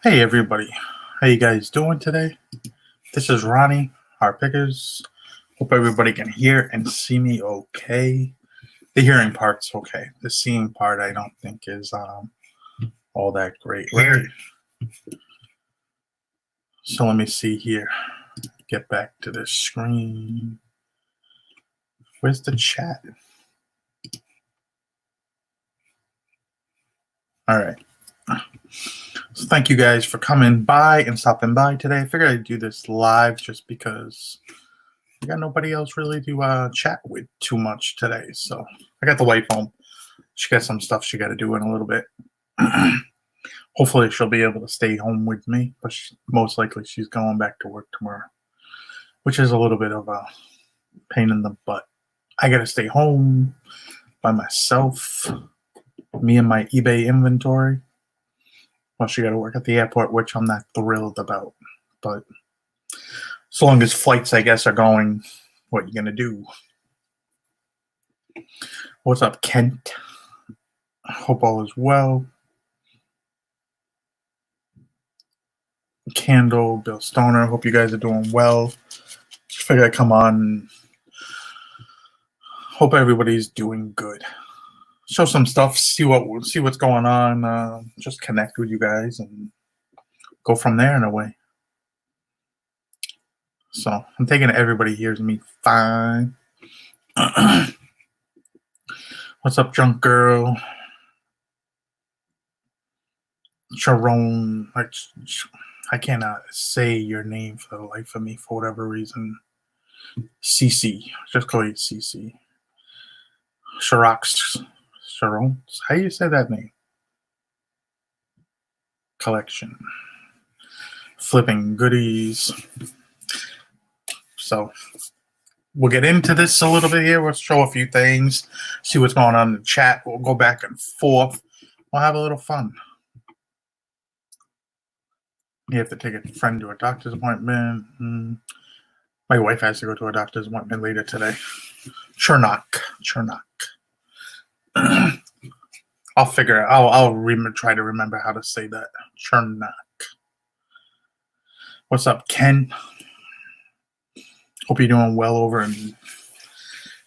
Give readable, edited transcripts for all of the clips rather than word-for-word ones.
Hey everybody, how you guys doing today? This is Ronnie, our pickers. Hope everybody can hear and see me okay. The hearing part's okay. The seeing part I don't think is all that great, right? So let me see here. Get back to the screen. Where's the chat? All right. So thank you guys for coming by and stopping by today. I figured I'd do this live just because I got nobody else really to chat with too much today. So I got the wife home. She got some stuff she got to do in a little bit. Hopefully she'll be able to stay home with me, but most likely she's going back to work tomorrow, which is a little bit of a pain in the butt. I got to stay home by myself, me and my eBay inventory. Well, she got to work at the airport, which I'm not thrilled about. But so long as flights, I guess, are going, what you going to do? What's up, Kent? Hope all is well. Candle, Bill Stoner, hope you guys are doing well. Just figured I'd come on. Hope everybody's doing good. Show some stuff, see what's going on. Just connect with you guys and go from there in a way. So I'm taking it everybody hears me fine. What's up, Junk Girl? Sharon, I cannot say your name for the life of me for whatever reason. CC, just call you CC. Sharon, how do you say that name? Collection. Flipping goodies. So we'll get into this a little bit here. We'll show a few things, see what's going on in the chat. We'll go back and forth. We'll have a little fun. You have to take a friend to a doctor's appointment. My wife has to go to a doctor's appointment later today. Chernock. I'll figure it. I'll try to remember how to say that. Chernock. What's up, Ken? Hope you're doing well over in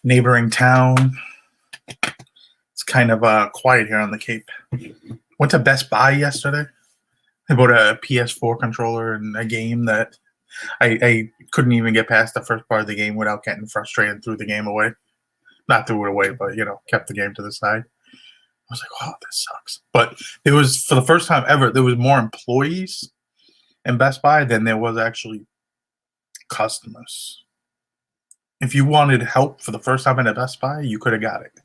neighboring town. It's kind of quiet here on the Cape. Went to Best Buy yesterday. I bought a PS4 controller and a game that I couldn't even get past the first part of the game without getting frustrated and threw the game away. Not threw it away, but, kept the game to the side. I was like, oh, this sucks. But it was, for the first time ever, there was more employees in Best Buy than there was actually customers. If you wanted help for the first time in a Best Buy, you could have got it.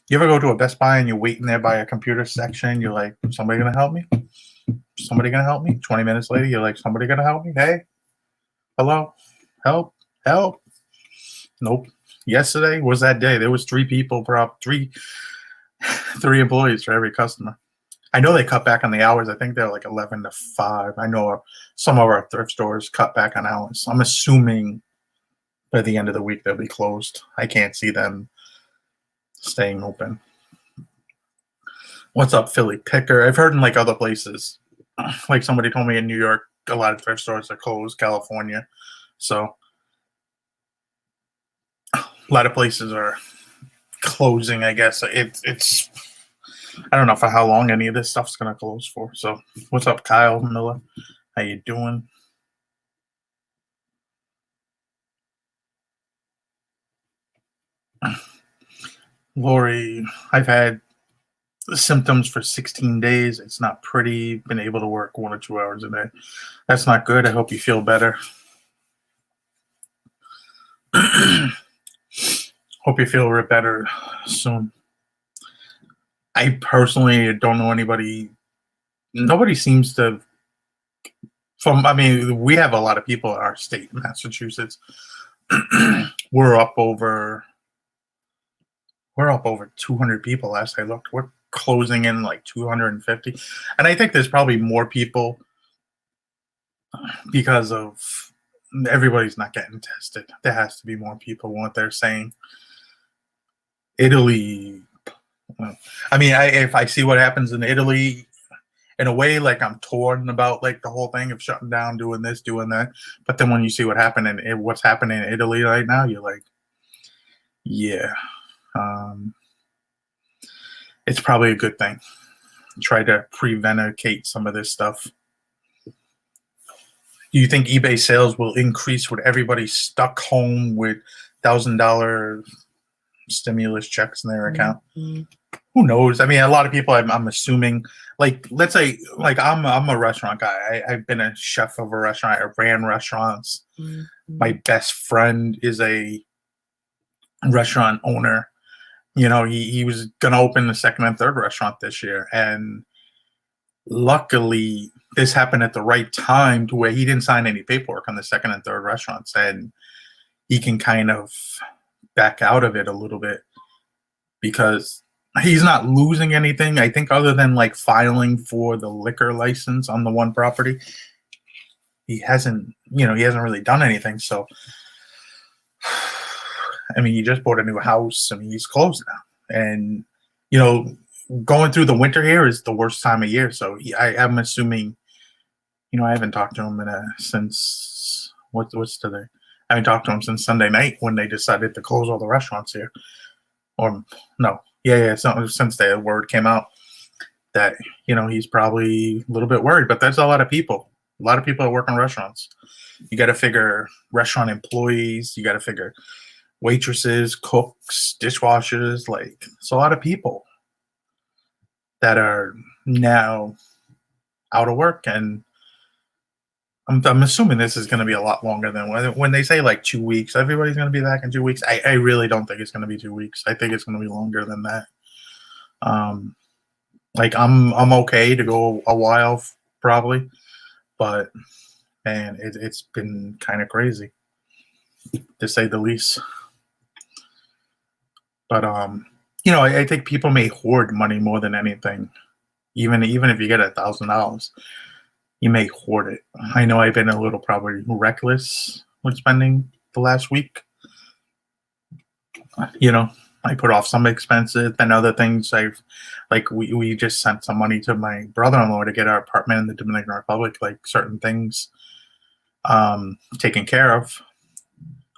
You ever go to a Best Buy and you're waiting there by a computer section, you're like, somebody going to help me? Somebody going to help me? 20 minutes later, you're like, somebody going to help me? Hey, hello, help. Nope. Yesterday was that day. There was 3 people three employees for every customer. I know they cut back on the hours. I think they're like 11 to 5. I know some of our thrift stores cut back on hours. I'm assuming by the end of the week they'll be closed. I can't see them staying open. What's up, Philly Picker? I've heard in like other places, like somebody told me in New York, a lot of thrift stores are closed, California. So a lot of places are closing, I guess. It's I don't know for how long any of this stuff's going to close for. So what's up, Kyle Miller? How you doing? Lori, I've had symptoms for 16 days. It's not pretty. Been able to work 1 or 2 hours a day. That's not good. I hope you feel better. Hope you feel better soon. I personally don't know anybody. Nobody seems to. We have a lot of people in our state, Massachusetts. We're up over 200 people last I looked. We're closing in like 250. And I think there's probably more people because of everybody's not getting tested. There has to be more people, what they're saying. Italy. If I see what happens in Italy in a way, like I'm torn about like the whole thing of shutting down, doing this, doing that. But then when you see what happened and what's happening in Italy right now, you're like, yeah, um, it's probably a good thing. Try to preventicate some of this stuff. Do you think eBay sales will increase with everybody stuck home with $1,000 stimulus checks in their account? Mm-hmm. Who knows? I mean, a lot of people. I'm assuming, like, let's say, like, I'm a restaurant guy. I've been a chef of a restaurant. I ran restaurants. Mm-hmm. My best friend is a restaurant owner. You know, he was gonna open the second and third restaurant this year, and luckily this happened at the right time to where he didn't sign any paperwork on the second and third restaurants, and he can kind of back out of it a little bit because he's not losing anything, I think, other than like filing for the liquor license on the one property. He hasn't really done anything. So I mean, he just bought a new house. I mean, he's closed now, and going through the winter here is the worst time of year. So I'm assuming, I haven't talked to him since what's today? I haven't talked to him since Sunday night when they decided to close all the restaurants here. Or no, yeah. So since the word came out that he's probably a little bit worried, but there's a lot of people. A lot of people that work in restaurants. You got to figure restaurant employees. You got to figure waitresses, cooks, dishwashers. Like, it's a lot of people that are now out of work, and I'm assuming this is going to be a lot longer than when they say like 2 weeks. Everybody's going to be back in 2 weeks. I really don't think it's going to be 2 weeks. I think it's going to be longer than that. Like I'm okay to go a while probably, but man, it's been kind of crazy to say the least. But I think people may hoard money more than anything. Even if you get $1,000, you may hoard it. I know I've been a little probably reckless with spending the last week. I put off some expenses, then other things we just sent some money to my brother-in-law to get our apartment in the Dominican Republic, like certain things taken care of,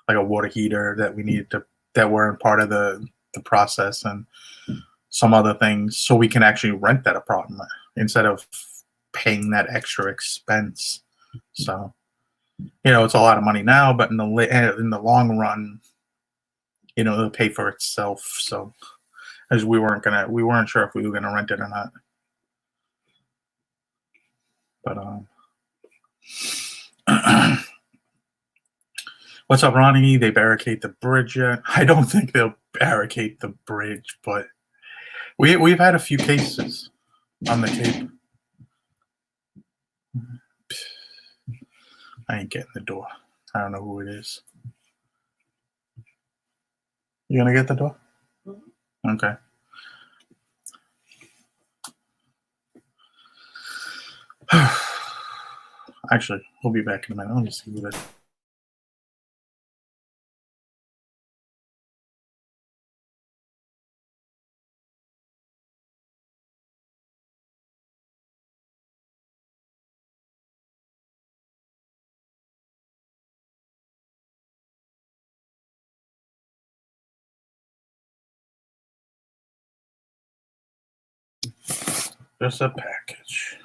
like a water heater that we needed that weren't part of the process, and some other things, so we can actually rent that apartment instead of paying that extra expense. So, it's a lot of money now, but in the long run, it'll pay for itself. So, as we weren't sure if we were gonna rent it or not. But what's up, Ronnie? They barricade the bridge yet? I don't think they'll barricade the bridge, but we've had a few cases on the Cape. I ain't getting the door. I don't know who it is. You gonna get the door? Okay. Actually, we'll be back in a minute. Let me see who that is. Just a package.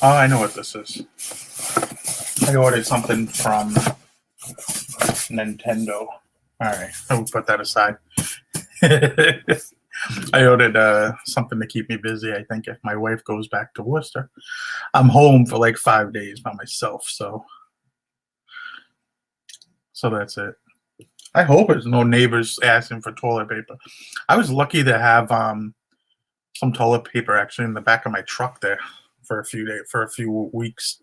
Oh, I know what this is. I ordered something from Nintendo. All right, I'll put that aside. I ordered something to keep me busy. I think if my wife goes back to Worcester, I'm home for like 5 days by myself. So that's it. I hope there's no neighbors asking for toilet paper. I was lucky to have some toilet paper actually in the back of my truck there for a few weeks.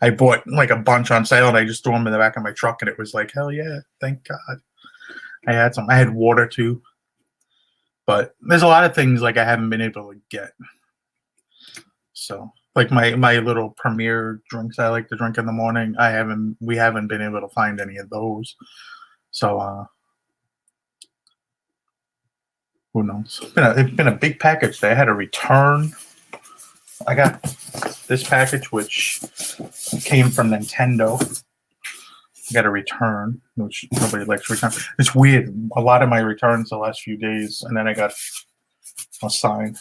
I bought like a bunch on sale and I just threw them in the back of my truck, and it was like, hell yeah, thank God. I had some. I had water too. But there's a lot of things like I haven't been able to get. So like my little premier drinks I like to drink in the morning, we haven't been able to find any of those. So who knows? It's been a big package. I had to return. I got this package, which came from Nintendo. I got a return, which nobody likes return. It's weird. A lot of my returns the last few days, and then I got a sign.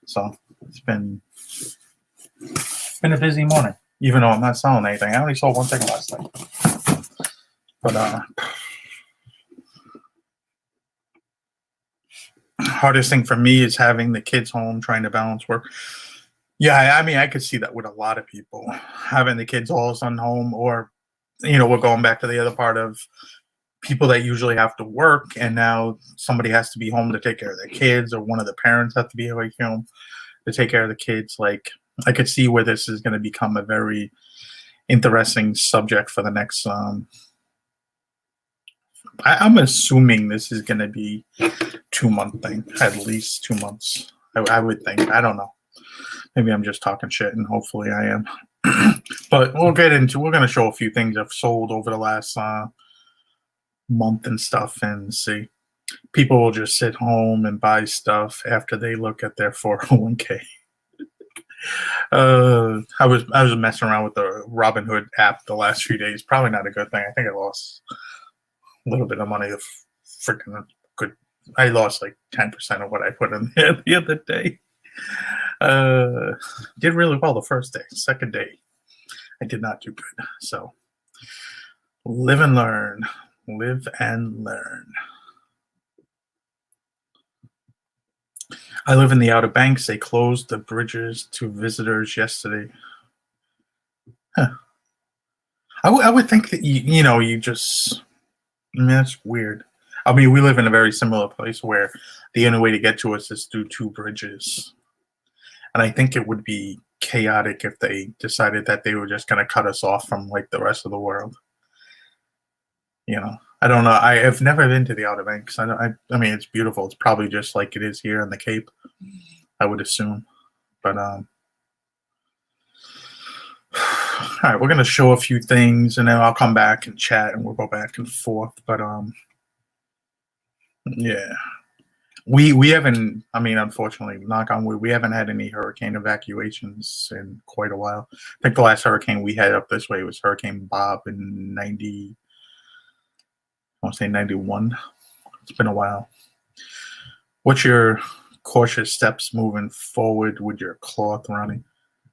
So it's been a busy morning, even though I'm not selling anything. I only sold one thing last night. But hardest thing for me is having the kids home, trying to balance work. Yeah, I mean, I could see that with a lot of people, having the kids all of a sudden home, or we're going back to the other part of people that usually have to work, and now somebody has to be home to take care of their kids, or one of the parents have to be away home to take care of the kids. Like, I could see where this is going to become a very interesting subject for the next. I'm assuming this is going to be 2-month thing, at least 2 months. I would think. I don't know. Maybe I'm just talking shit, and hopefully I am. But we're going to show a few things I've sold over the last month and stuff, and see. People will just sit home and buy stuff after they look at their 401k. I was messing around with the Robinhood app the last few days. Probably not a good thing. I think I lost a little bit of money. Freaking good. I lost like 10% of what I put in there the other day. Did really well the first day. Second day, I did not do good. So live and learn. Live and learn. I live in the Outer Banks. They closed the bridges to visitors yesterday. Huh. I would think that you just. I mean, that's weird. I mean, we live in a very similar place where the only way to get to us is through 2 bridges. And I think it would be chaotic if they decided that they were just going to cut us off from like the rest of the world. I don't know. I have never been to the Outer Banks. I mean, it's beautiful. It's probably just like it is here in the Cape, I would assume. But all right, we're gonna show a few things, and then I'll come back and chat, and we'll go back and forth. But yeah, we haven't. I mean, unfortunately, knock on wood, we haven't had any hurricane evacuations in quite a while. I think the last hurricane we had up this way was Hurricane Bob in 90. I want to say 91. It's been a while. What's your cautious steps moving forward with your cloth running?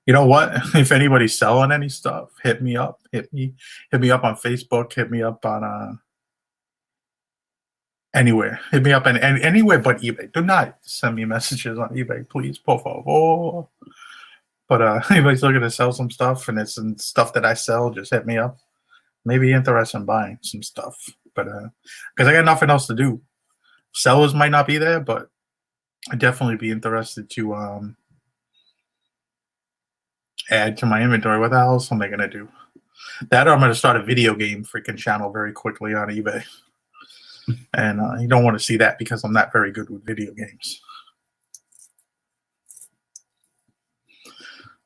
You know what? If anybody's selling any stuff, hit me up. Hit me up on Facebook. Hit me up on anywhere. Hit me up on anywhere but eBay. Do not send me messages on eBay, please, por favor. But anybody's looking to sell some stuff, and it's some stuff that I sell, just hit me up. Maybe interested in buying some stuff, but because I got nothing else to do. Sellers might not be there, but I'd definitely be interested to add to my inventory. What the hell else am I gonna do? That, or I'm gonna start a video game freaking channel very quickly on eBay. And you don't want to see that because I'm not very good with video games.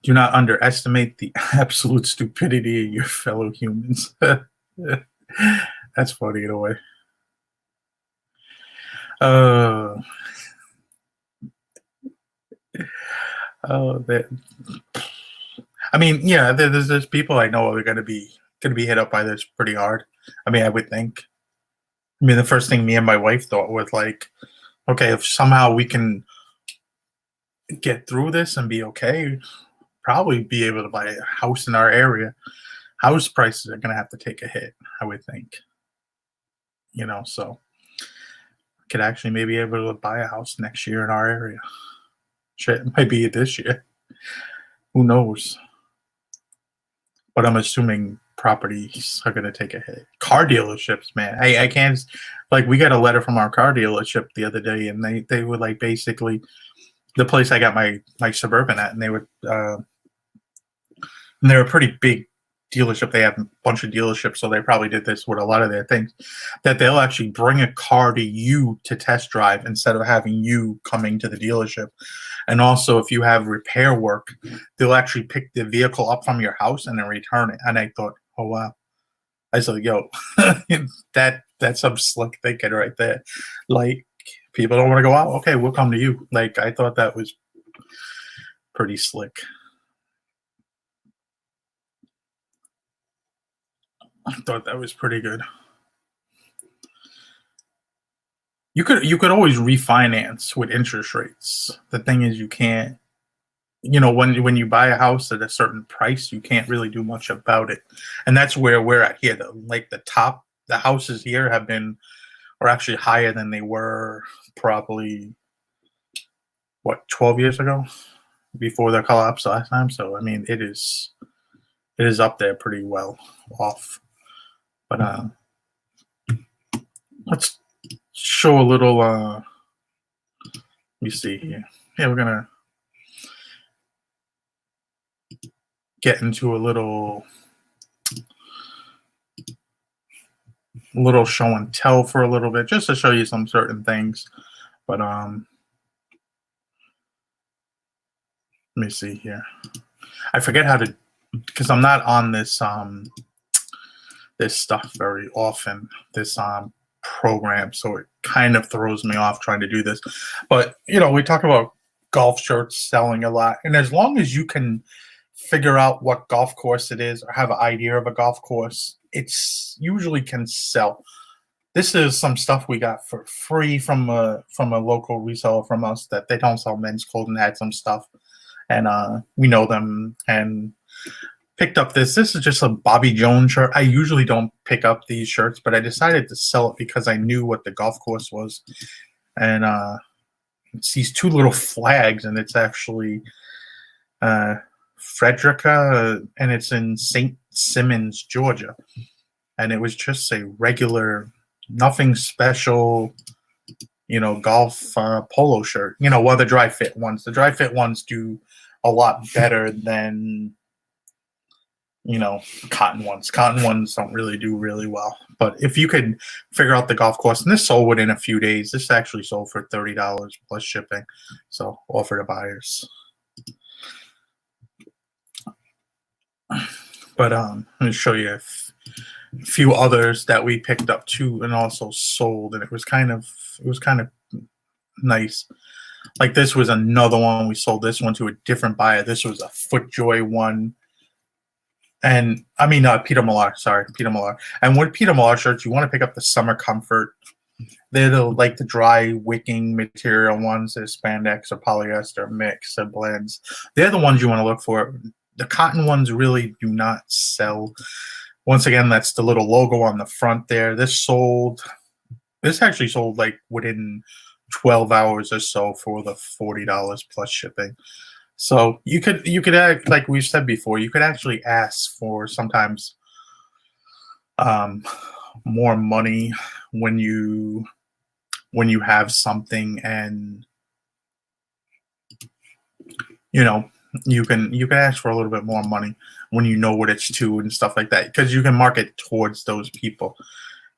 Do not underestimate the absolute stupidity of your fellow humans. That's funny in a way. I mean, yeah, there's people I know are going to be hit up by this pretty hard. I mean, I would think. I mean, the first thing me and my wife thought was like, okay, if somehow we can get through this and be okay, probably be able to buy a house in our area. House prices are going to have to take a hit, I would think. So I could actually maybe be able to buy a house next year in our area. Shit, it might be this year. Who knows? But I'm assuming properties are going to take a hit. Car dealerships, man. I can't, like, we got a letter from our car dealership the other day, and they were like, basically the place I got my Suburban at, and they were and they're a pretty big dealership. They have a bunch of dealerships, so they probably did this with a lot of their things, that they'll actually bring a car to you to test drive instead of having you coming to the dealership. And also, if you have repair work, they'll actually pick the vehicle up from your house and then return it. And I thought, oh, wow. I said, yo, that's some slick thinking right there. Like, people don't want to go out. Okay, we'll come to you. Like, I thought that was pretty slick. I thought that was pretty good. You could always refinance with interest rates. The thing is, you can't. When you buy a house at a certain price, you can't really do much about it, and that's where we're at here. Like the houses here are actually higher than they were probably 12 years ago before the collapse last time. So I mean, it is up there pretty well off. But let's show a little. Let me see here. Yeah, we're gonna get into a little show and tell for a little bit, just to show you some certain things. But let me see here. I forget how to, because I'm not on this stuff very often. This program, so it kind of throws me off trying to do this. But we talk about golf shirts selling a lot, and as long as you can figure out what golf course it is or have an idea of a golf course, it's usually can sell. This is some stuff we got for free from a local reseller from us, that they don't sell men's clothing. Had some stuff, and we know them, and picked up this. This is just a Bobby Jones shirt. I usually don't pick up these shirts, but I decided to sell it because I knew what the golf course was, and it's these two little flags, and it's actually Frederica, and it's in St. Simons, Georgia, and it was just a regular, nothing special, golf polo shirt. Well, the dry fit ones do a lot better than cotton ones. Cotton ones don't really do really well. But if you could figure out the golf course, and this sold within a few days. This actually sold for $30 plus shipping. So offer to buyers. But let me show you a few others that we picked up too and also sold, and it was kind of nice. Like, this was another one. We sold this one to a different buyer. This was a FootJoy one. And I mean, Peter Millar. Sorry, Peter Millar. And with Peter Millar shirts, you want to pick up the Summer Comfort. They're the dry wicking material ones. They're spandex or polyester mix or blends. They're the ones you want to look for. The cotton ones really do not sell. Once again, that's the little logo on the front there. This actually sold like within 12 hours or so for the $40 plus shipping. So you could act, like we've said before, you could actually ask for sometimes more money when you have something, and you can ask for a little bit more money when you know what it's to and stuff like that, because you can market towards those people.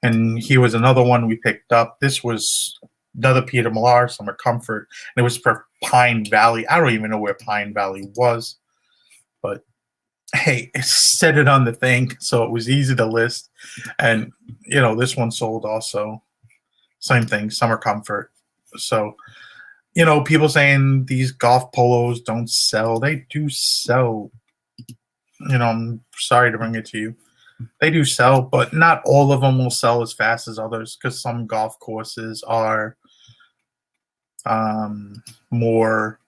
And here was another one we picked up. This was another Peter Millar, Summer Comfort, and it was for Pine Valley. I don't even know where Pine Valley was, but hey, it said it on the thing, so it was easy to list. And this one sold also. Same thing, Summer Comfort. So people saying these golf polos don't sell. They do sell. I'm sorry to bring it to you. They do sell, but not all of them will sell as fast as others, because some golf courses are more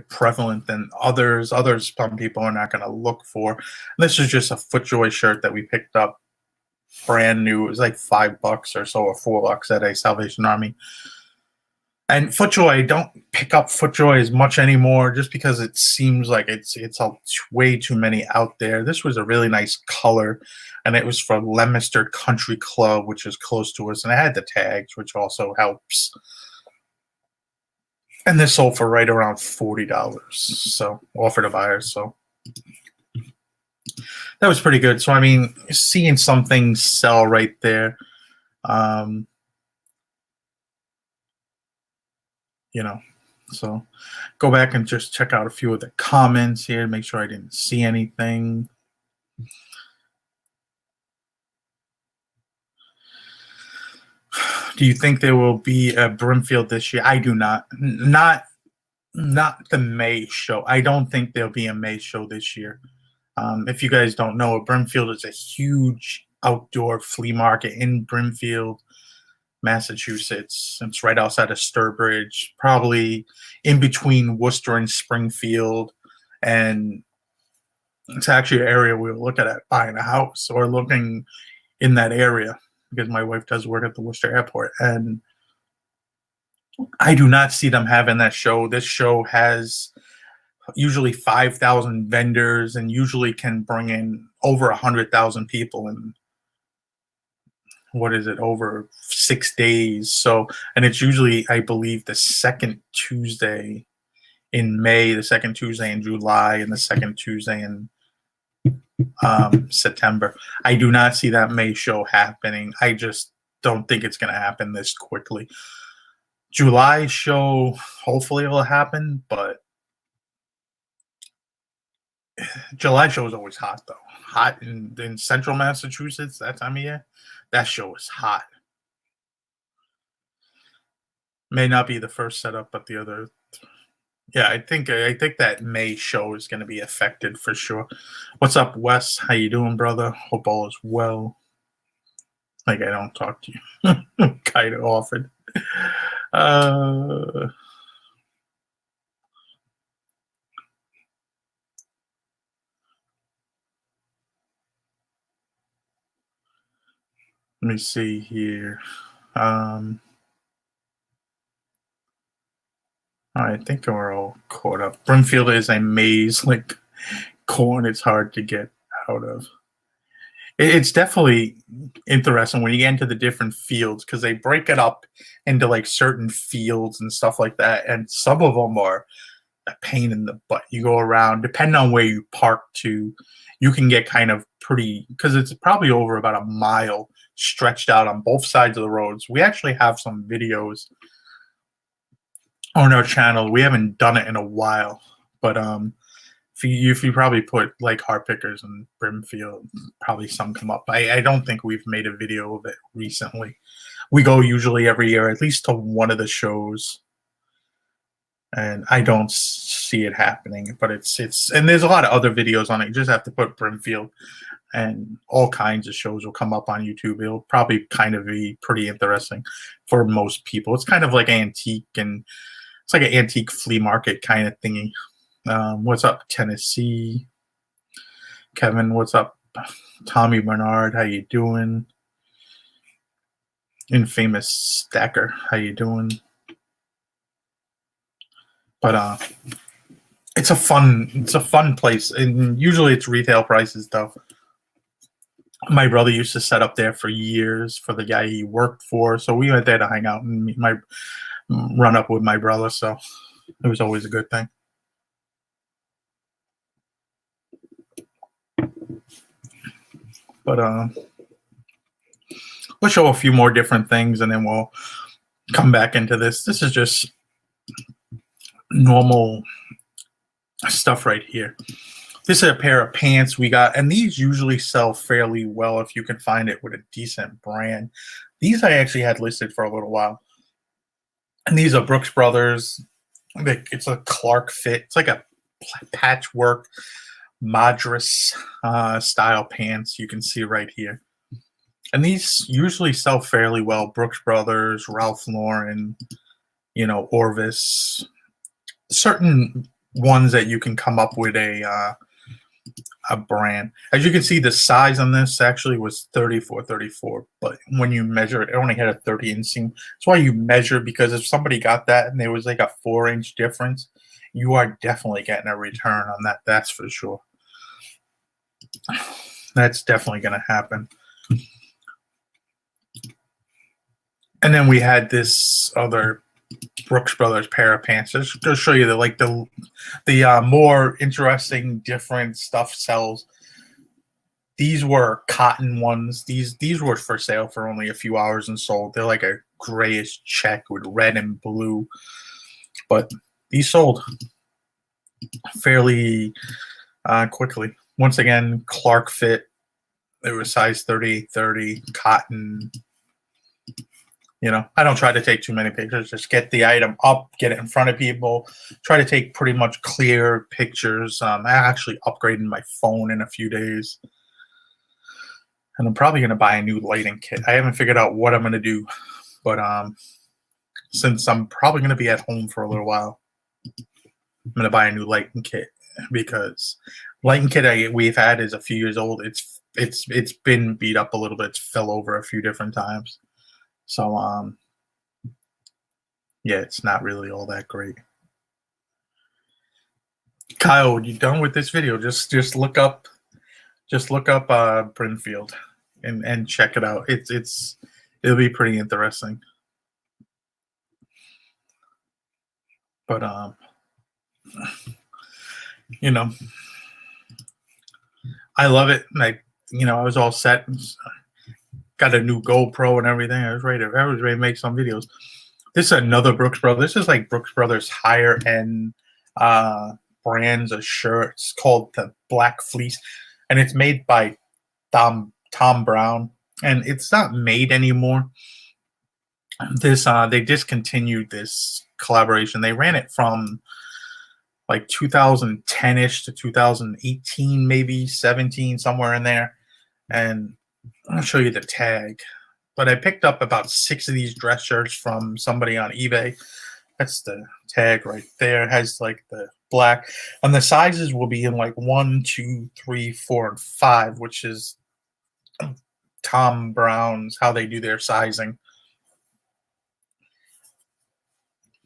prevalent than others. Some people are not going to look for. This is just a FootJoy shirt that we picked up brand new. It was like $5 or so, or $4 at a Salvation Army. And FootJoy, don't pick up FootJoy as much anymore, just because it seems like it's way too many out there. This was a really nice color, and it was for Leominster Country Club, which is close to us, and it had the tags, which also helps. And this sold for right around $40, so offer to buyers. So that was pretty good. So I mean, seeing some things sell right there. So go back and just check out a few of the comments here, make sure I didn't see anything. Do you think there will be a Brimfield this year? I do not. Not the May show. I don't think there'll be a May show this year. If you guys don't know, Brimfield is a huge outdoor flea market in Brimfield, Massachusetts. It's right outside of Sturbridge, probably in between Worcester and Springfield. And it's actually an area we were looking at buying a house or looking in that area because my wife does work at the Worcester airport. And I do not see them having that show. This show has usually 5,000 vendors and usually can bring in over 100,000 people in, what is it, over 6 days. So, and it's usually, I believe, the second Tuesday in May, the second Tuesday in July, and the second Tuesday in September. I do not see that May show happening. I just don't think it's going to happen this quickly. July show, hopefully it'll happen, but July show is always hot, though. Hot in central Massachusetts that time of year. That show is hot. May not be the first setup, but the other. Yeah, I think that May show is going to be affected for sure. What's up, Wes? How you doing, brother? Hope all is well. Like I don't talk to you kind of often. Let me see here. I think we're all caught up. Brimfield is a maze, like corn. It's hard to get out of. It's definitely interesting when you get into the different fields because they break it up into like certain fields and stuff like that, and some of them are a pain in the butt. You go around, depending on where you park to, you can get kind of pretty because it's probably over about a mile stretched out on both sides of the roads. We actually have some videos on our channel. We haven't done it in a while, but if you probably put like Heart Pickers and Brimfield, probably some come up. I don't think we've made a video of it recently. We go usually every year at least to one of the shows, and I don't see it happening. But it's and there's a lot of other videos on it. You just have to put Brimfield, and all kinds of shows will come up on YouTube. It'll probably kind of be pretty interesting for most people. It's kind of like antique, and it's like an antique flea market kind of thingy. What's up, Tennessee? Kevin, what's up? Tommy Bernard, how you doing? Infamous Stacker, how you doing? But it's a fun place, and usually it's retail prices though. My brother used to set up there for years for the guy he worked for, so we went there to hang out and run up with my brother. So it was always a good thing. But we'll show a few more different things, and then we'll come back into this. This is just normal stuff right here. This is a pair of pants we got, and these usually sell fairly well if you can find it with a decent brand. These I actually had listed for a little while. And these are Brooks Brothers. It's a Clark fit. It's like a patchwork Madras style pants you can see right here. And these usually sell fairly well. Brooks Brothers, Ralph Lauren, Orvis. Certain ones that you can come up with a brand. As you can see, the size on this actually was 34, but when you measure it, it only had a 30 inseam. That's why you measure, because if somebody got that and there was like a 4-inch difference, you are definitely getting a return on that. That's for sure. That's definitely going to happen. And then we had this other Brooks Brothers pair of pants. Just to show you the more interesting, different stuff sells. These were cotton ones. These were for sale for only a few hours and sold. They're like a grayish check with red and blue, but these sold fairly quickly. Once again, Clark fit. It was size 38-30, cotton. You know, I don't try to take too many pictures. Just get the item up, get it in front of people. Try to take pretty much clear pictures. I actually upgraded my phone in a few days. And I'm probably going to buy a new lighting kit. I haven't figured out what I'm going to do. But since I'm probably going to be at home for a little while, I'm going to buy a new lighting kit. Because lighting kit we've had is a few years old. It's been beat up a little bit. It's fell over a few different times. So yeah, it's not really all that great. Kyle, when you're done with this video, just look up Brimfield and check it out. It'll be pretty interesting. But you know, I love it. Like, you know, I was all set. Got a new GoPro and everything. I was ready to make some videos. This is another Brooks Brothers. This is like Brooks Brothers higher end brands of shirts called the Black Fleece, and it's made by Tom Brown, and it's not made anymore. This they discontinued this collaboration. They ran it from like 2010-ish to 2018, maybe 17, somewhere in there. And I'll show you the tag. But I picked up about 6 of these dress shirts from somebody on eBay. That's the tag right there. It has like the black. And the sizes will be in like 1, 2, 3, 4, and 5, which is Tom Brown's, how they do their sizing.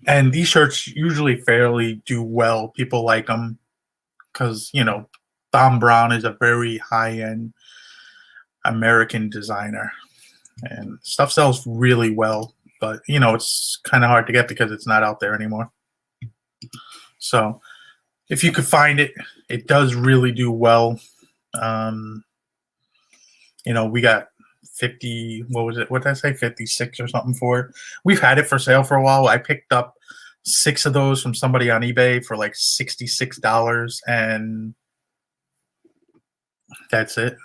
And these shirts usually fairly do well. People like them because, you know, Tom Brown is a very high-end American designer. And stuff sells really well. But, you know, it's kind of hard to get because it's not out there anymore. So if you could find it, it does really do well. You know, we got 50, what was it? What did I say? 56 or something for it. We've had it for sale for a while. I picked up 6 of those from somebody on eBay for like $66, and that's it.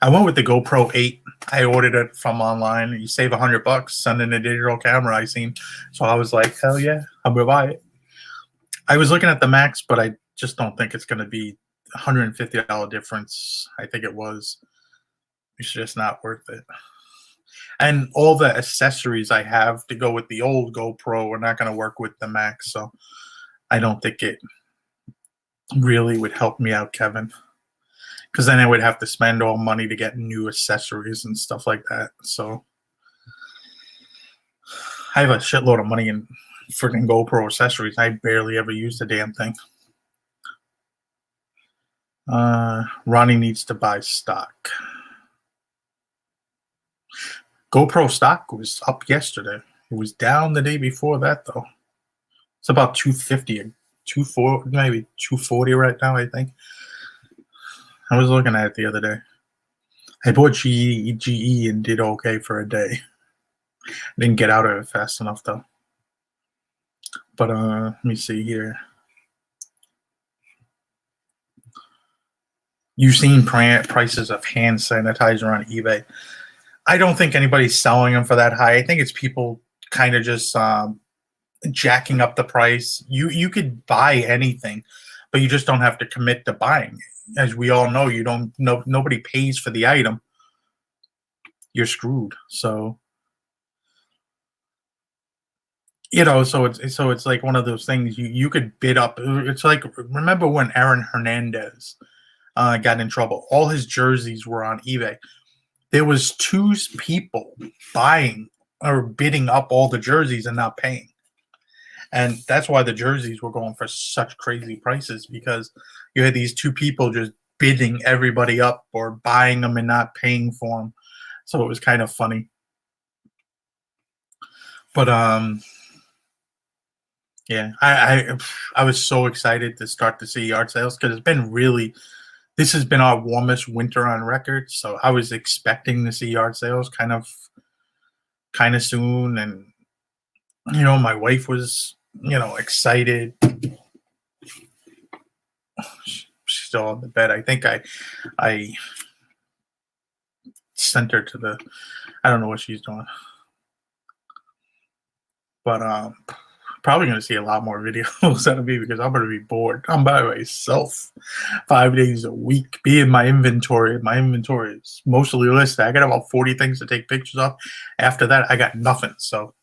I went with the GoPro 8. I ordered it from online. You save $100 sending a digital camera, I seen. So I was like, hell yeah, I'm gonna buy it. I was looking at the Max, but I just don't think it's gonna be $150 difference. I think it was. It's just not worth it. And all the accessories I have to go with the old GoPro are not going to work with the Max, so I don't think it really would help me out, Kevin. Because then I would have to spend all money to get new accessories and stuff like that. So I have a shitload of money in freaking GoPro accessories. I barely ever use the damn thing. Ronnie needs to buy stock. GoPro stock was up yesterday. It was down the day before that, though. It's about 250, 240, maybe 240 right now, I think. I was looking at it the other day. I bought GE and did okay for a day. Didn't get out of it fast enough, though. But let me see here. You've seen prices of hand sanitizer on eBay. I don't think anybody's selling them for that high. I think it's people kind of just jacking up the price. You could buy anything, but you just don't have to commit to buying. As we all know, nobody pays for the item. You're screwed. So, you know, so it's like one of those things you could bid up. It's like, remember when Aaron Hernandez got in trouble? All his jerseys were on eBay. There was 2 people buying or bidding up all the jerseys and not paying. And that's why the jerseys were going for such crazy prices, because you had these 2 people just bidding everybody up or buying them and not paying for them. So it was kind of funny. But yeah, I was so excited to start to see yard sales because it's been really. This has been our warmest winter on record, so I was expecting to see yard sales kind of soon, and you know, my wife was, you know, excited. She's still on the bed. I think I sent her to the. I don't know what she's doing, but probably going to see a lot more videos out of me because I'm going to be bored. I'm by myself 5 days a week. Be in my inventory. My inventory is mostly listed. I got about 40 things to take pictures of. After that, I got nothing. So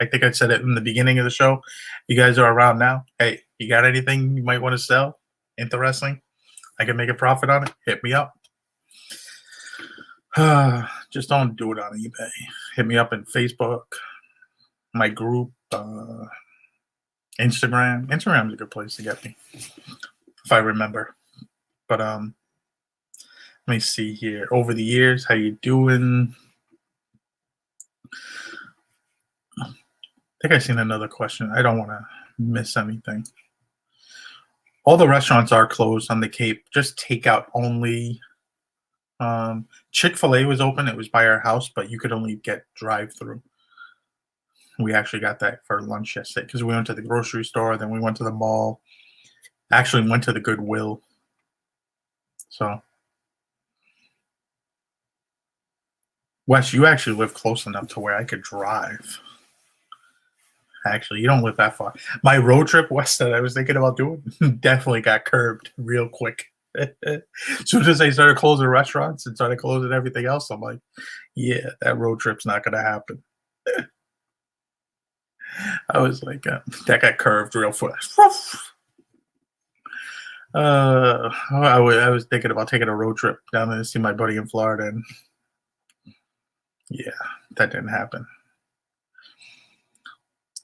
I think I said it in the beginning of the show. You guys are around now. Hey, you got anything you might want to sell? Interesting? I can make a profit on it. Hit me up. Just don't do it on eBay. Hit me up in Facebook, my group, Instagram. Instagram's a good place to get me, if I remember. But let me see here. Over the years, how you doing? I think I seen another question. I don't want to miss anything. All the restaurants are closed on the Cape. Just takeout only. Chick-fil-A was open. It was by our house, but you could only get drive-through. We actually got that for lunch yesterday because we went to the grocery store, then we went to the mall. Actually went to the Goodwill. So, Wes, you actually live close enough to where I could drive. Actually, you don't live that far. My road trip west that I was thinking about doing definitely got curbed real quick. As soon as they started closing restaurants and started closing everything else, I'm like, yeah, that road trip's not going to happen. I was like, that got curved real fast. I was thinking about taking a road trip down there to see my buddy in Florida, and yeah, that didn't happen.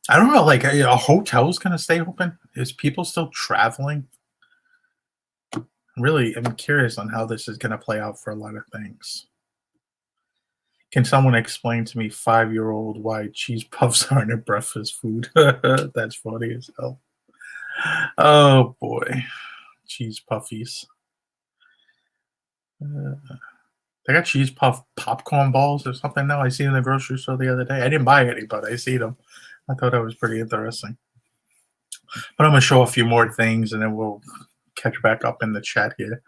I don't know, like a hotel's gonna stay open? Is people still traveling? Really, I'm curious on how this is gonna play out for a lot of things. Can someone explain to me, 5-year-old, why cheese puffs aren't a breakfast food? That's funny as hell. Oh boy, cheese puffies. They got cheese puff popcorn balls or something now. I seen in the grocery store the other day. I didn't buy any, but I see them. I thought that was pretty interesting. But I'm gonna show a few more things, and then we'll catch back up in the chat here.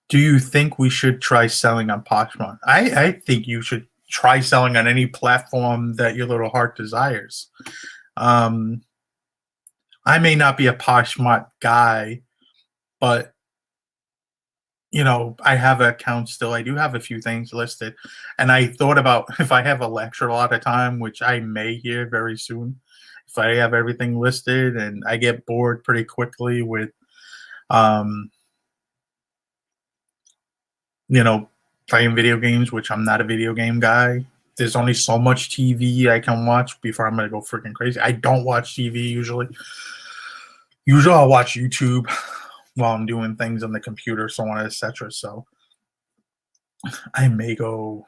Do you think we should try selling on Poshmark? I think you should try selling on any platform that your little heart desires. I may not be a Poshmark guy, but I have an account still. I do have a few things listed. And I thought about if I have a lecture a lot of time, which I may hear very soon, if I have everything listed and I get bored pretty quickly with, playing video games, which I'm not a video game guy. There's only so much TV I can watch before I'm going to go freaking crazy. I don't watch TV usually. Usually I'll watch YouTube while I'm doing things on the computer, so on, etc. So I may go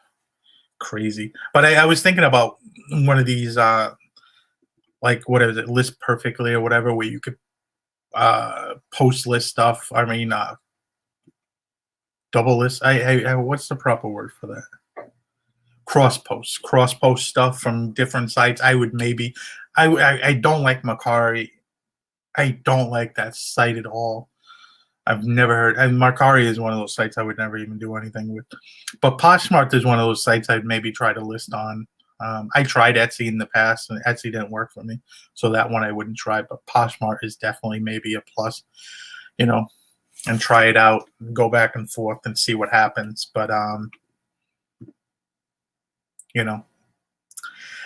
crazy. But I was thinking about one of these, like, what is it, List Perfectly or whatever, where you could post list stuff. I mean, double list. I what's the proper word for that? Cross post stuff from different sites. I would maybe. I don't like Mercari. I don't like that site at all. I've never heard, and Mercari is one of those sites I would never even do anything with. But Poshmark is one of those sites I'd maybe try to list on. I tried Etsy in the past, and Etsy didn't work for me, so that one I wouldn't try. But Poshmark is definitely maybe a plus, and try it out, and go back and forth, and see what happens. But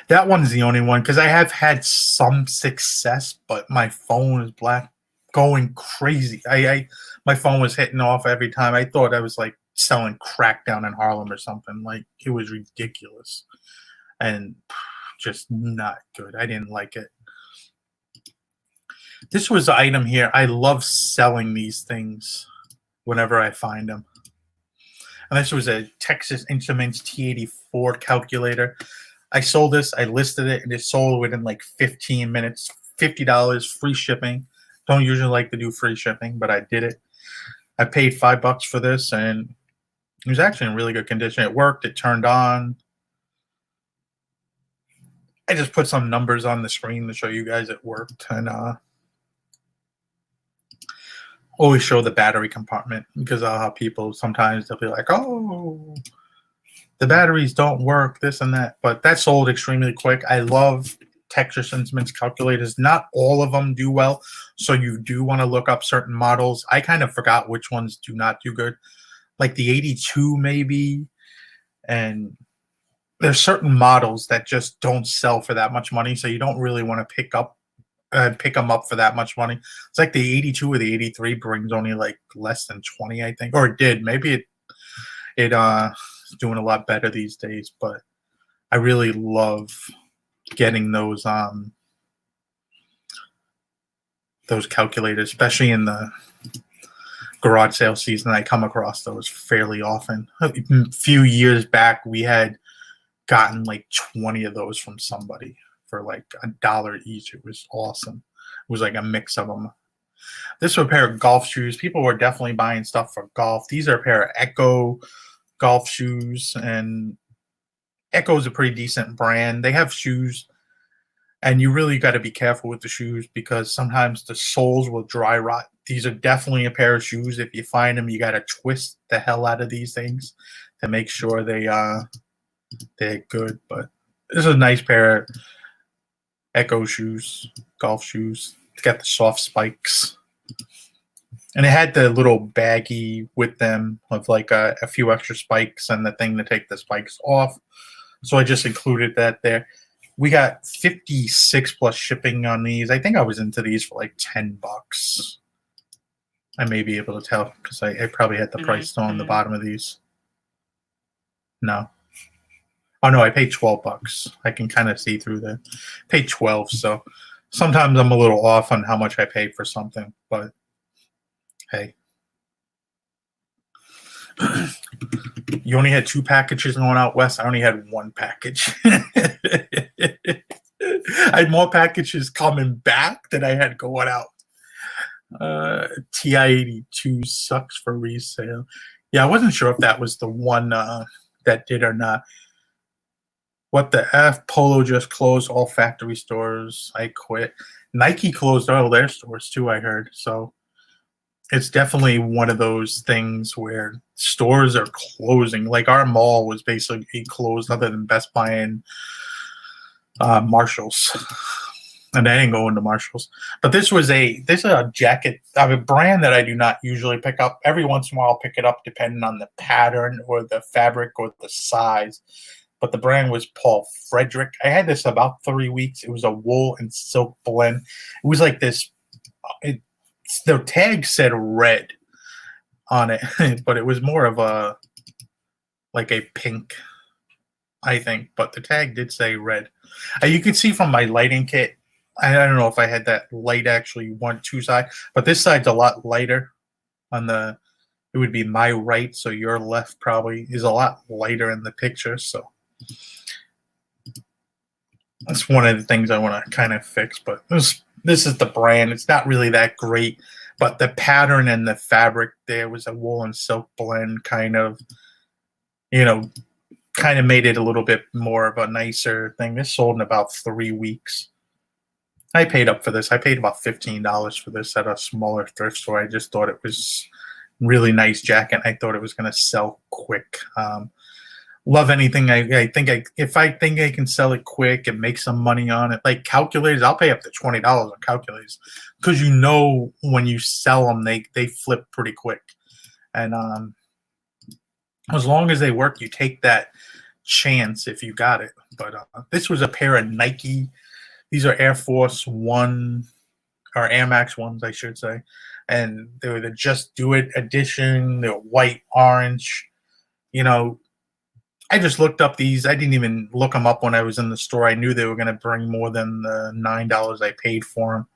that one's the only one because I have had some success, but my phone is going crazy. My phone was hitting off every time. I thought I was like selling crack down in Harlem or something. Like, it was ridiculous and just not good. I didn't like it. This was the item here. I love selling these things whenever I find them. And this was a Texas Instruments T84 calculator. I sold this, I listed it, and it sold within like 15 minutes, $50, free shipping. Don't usually like to do free shipping, but I did it. I paid $5 for this, and it was actually in really good condition. It worked, it turned on. I just put some numbers on the screen to show you guys it worked. And always show the battery compartment, because I'll have people sometimes they'll be like, oh, the batteries don't work, this and that. But that sold extremely quick. I love Texas Instruments calculators. Not all of them do well, so you do want to look up certain models. I kind of forgot which ones do not do good, like the 82 maybe. And there's certain models that just don't sell for that much money, so you don't really want to pick them up for that much money. It's like the 82 or the 83 brings only like less than 20, I think, or it did. Maybe it is doing a lot better these days. But I really love getting those calculators, especially in the garage sale season. I come across those fairly often. A few years back, we had gotten like 20 of those from somebody for like $1 each. It was awesome. It was like a mix of them. This was a pair of golf shoes. People were definitely buying stuff for golf. These are a pair of Echo golf shoes, and Echo is a pretty decent brand. They have shoes, and you really got to be careful with the shoes because sometimes the soles will dry rot. These are definitely a pair of shoes. If you find them, you got to twist the hell out of these things to make sure they're good. But this is a nice pair of Echo shoes, golf shoes. It's got the soft spikes. And it had the little baggie with them with like a few extra spikes and the thing to take the spikes off. So I just included that there. We got 56 plus shipping on these. I think I was into these for like $10. I may be able to tell because I probably had the price still on the bottom of these. No. Oh no, I paid $12. I can kind of see through the paid 12. So sometimes I'm a little off on how much I pay for something, but hey. You only had 2 packages going out west. I only had 1 package. I had more packages coming back than I had going out. TI-82 sucks for resale. Yeah, I wasn't sure if that was the one that did or not. What the F? Polo just closed all factory stores. I quit. Nike closed all their stores too, I heard. So it's definitely one of those things where stores are closing. Like our mall was basically closed other than Best Buy and Marshalls. And I didn't go into Marshalls. But this is a jacket of a brand that I do not usually pick up. Every once in a while I'll pick it up depending on the pattern or the fabric or the size. But the brand was Paul Frederick. I had this about 3 weeks. It was a wool and silk blend. It was like this. The tag said red on it, but it was more of a pink, I think. But the tag did say red. You could see from my lighting kit. I don't know if I had that light actually 2 sides, but this side's a lot lighter. It would be my right, so your left probably is a lot lighter in the picture. So that's one of the things I want to kind of fix. But this is the brand. It's not really that great, but the pattern and the fabric there was a wool and silk blend, kind of made it a little bit more of a nicer thing. This sold in about 3 weeks. I paid up for this. I paid about $15 for this at a smaller thrift store. I just thought it was really nice jacket. I thought it was going to sell quick. Love anything. If I think I can sell it quick and make some money on it, like calculators, I'll pay up to $20 on calculators because when you sell them, they flip pretty quick. And as long as they work, you take that chance if you got it. But this was a pair of Nike. These are Air Force One or Air Max ones, I should say. And they were the Just Do It edition. They were white, orange. I just looked up these. I didn't even look them up when I was in the store. I knew they were going to bring more than the $9 I paid for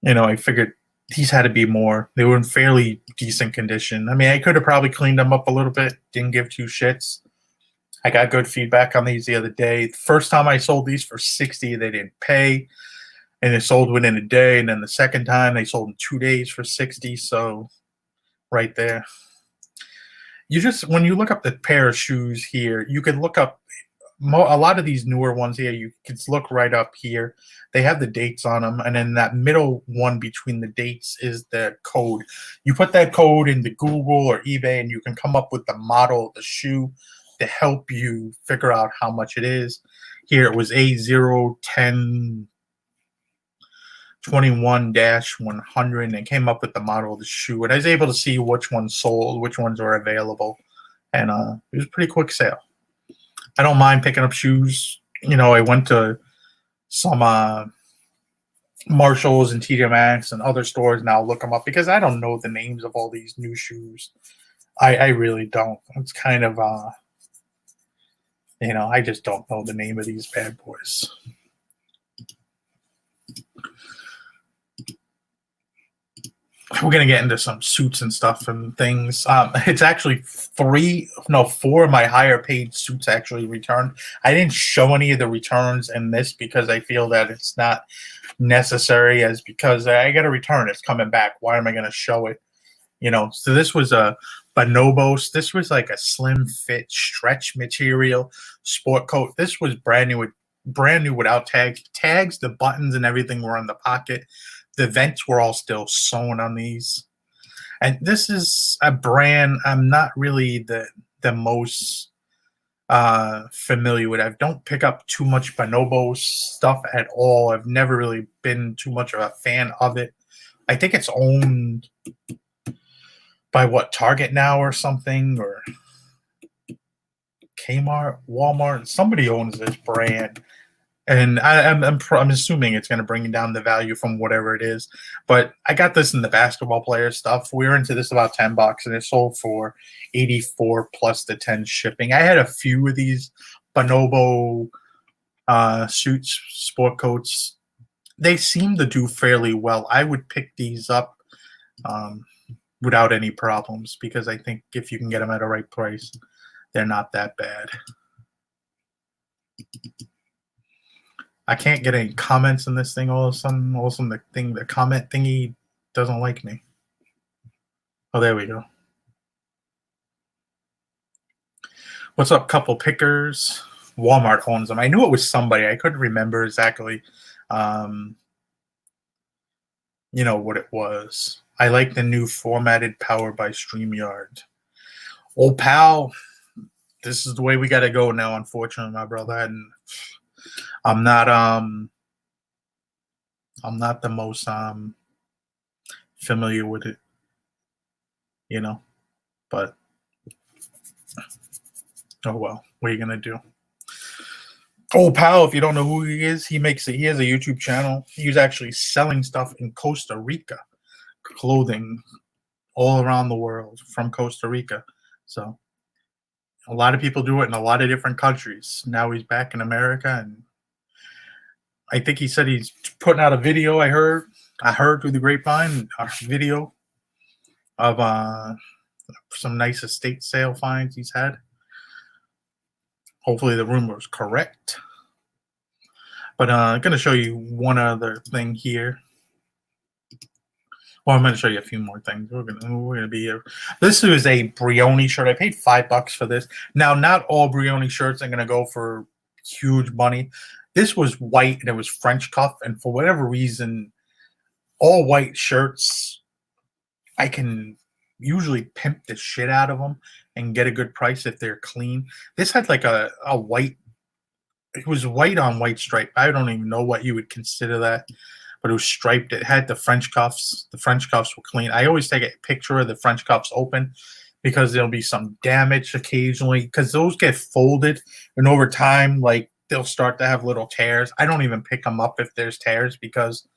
them. I figured these had to be more. They were in fairly decent condition. I mean, I could have probably cleaned them up a little bit. Didn't give 2 shits. I got good feedback on these the other day. The first time I sold these for $60, they didn't pay. And they sold within a day. And then the second time, they sold in 2 days for $60. So right there. When you look up the pair of shoes here, you can look up a lot of these newer ones here, you can look right up here. They have the dates on them, and then that middle one between the dates is the code. You put that code into Google or eBay, and you can come up with the model of the shoe to help you figure out how much it is. Here it was A010 21-100, and came up with the model of the shoe. And I was able to see which ones sold, which ones are available, and it was a pretty quick sale. I don't mind picking up shoes. You know, I went to some Marshalls and TJ Maxx and other stores now, look them up because I don't know the names of all these new shoes. I really don't. It's kind of you know, I just don't know the name of these bad boys. We're gonna get into some suits and stuff and things. It's actually four of my higher paid suits actually returned. I didn't show any of the returns in this because I feel that it's not necessary, as because I got to return. It's coming back. Why am I going to show it? You know. So this was a bonobos. This was like a slim fit stretch material sport coat. This was brand new without tags. Tags, the buttons and everything were on the pocket. The vents were all still sewn on these. And this is a brand I'm not really the most familiar with. I don't pick up too much bonobos stuff at all. I've never really been too much of a fan of it. I think it's owned by Target now or something, or Kmart, Walmart. Somebody owns this brand. And I'm assuming it's going to bring down the value from whatever it is. But I got this in the basketball player stuff. We were into this about $10, and it sold for $84 plus the 10 shipping. I had a few of these bonobo suits, sport coats. They seem to do fairly well. I would pick these up without any problems because I think if you can get them at a right price, they're not that bad. I can't get any comments in this thing. All of a sudden the comment thingy doesn't like me. Oh, there we go. What's up, couple pickers? Walmart owns them. I knew it was somebody. I couldn't remember exactly, you know, what it was. I like the new formatted Power by StreamYard. Old pal, this is the way we got to go now, unfortunately, my brother. And I'm not the most familiar with it, you know, but oh well, what are you gonna do? Old pal, if you don't know who he is, he has a YouTube channel. He was actually selling stuff in Costa Rica, clothing all around the world from Costa Rica. So a lot of people do it in a lot of different countries. Now he's back in America, and I think he said he's putting out a video. I heard through the grapevine a video of some nice estate sale finds he's had. Hopefully the rumor is correct. But I'm going to show you one other thing here. Well, I'm going to show you a few more things. We're gonna be here. This is a Brioni shirt. I paid $5 for this. Now, not all Brioni shirts are going to go for huge money. This was white and it was French cuff, and for whatever reason, all white shirts, I can usually pimp the shit out of them and get a good price if they're clean. This had like a white, it was white on white stripe. I don't even know what you would consider that, but it was striped. It had the French cuffs. The French cuffs were clean. I always take a picture of the French cuffs open because there'll be some damage occasionally because those get folded, and over time, like, they'll start to have little tears. I don't even pick them up if there's tears because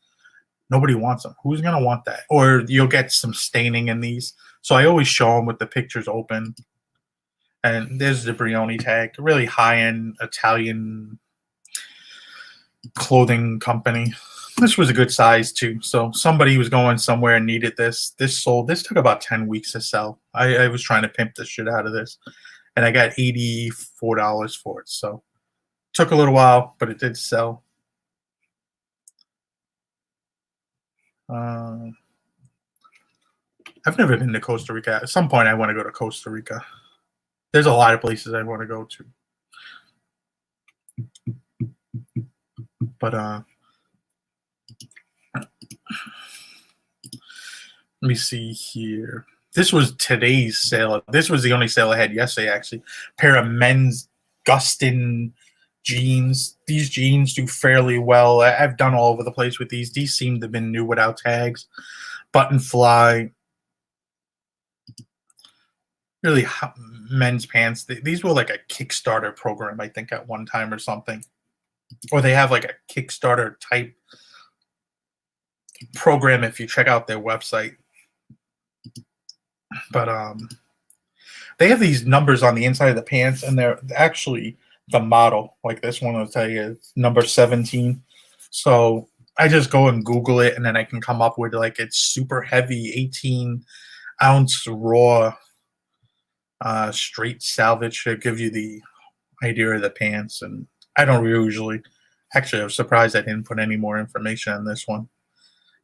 nobody wants them. Who's going to want that? Or you'll get some staining in these. So I always show them with the pictures open. And there's the Brioni tag. Really high-end Italian clothing company. This was a good size too. So somebody was going somewhere and needed this. This sold. This took about 10 weeks to sell. I was trying to pimp the shit out of this. And I got $84 for it. So took a little while, but it did sell. I've never been to Costa Rica. At some point, I want to go to Costa Rica. There's a lot of places I want to go to. But let me see here. This was today's sale. This was the only sale I had yesterday, actually. Pair of men's Gustin jeans. These jeans do fairly well. I've done all over the place with these. These seem to have been new without tags. Button fly. Really hot men's pants. These were like a Kickstarter program, I think, at one time or something. Or they have like a Kickstarter type program if you check out their website. But they have these numbers on the inside of the pants, and they're actually the model. Like this one will tell you it's number 17. So I just go and Google it, and then I can come up with like it's super heavy, 18-ounce raw straight salvage to give you the idea of the pants. And I don't usually, actually, I was surprised I didn't put any more information on this one.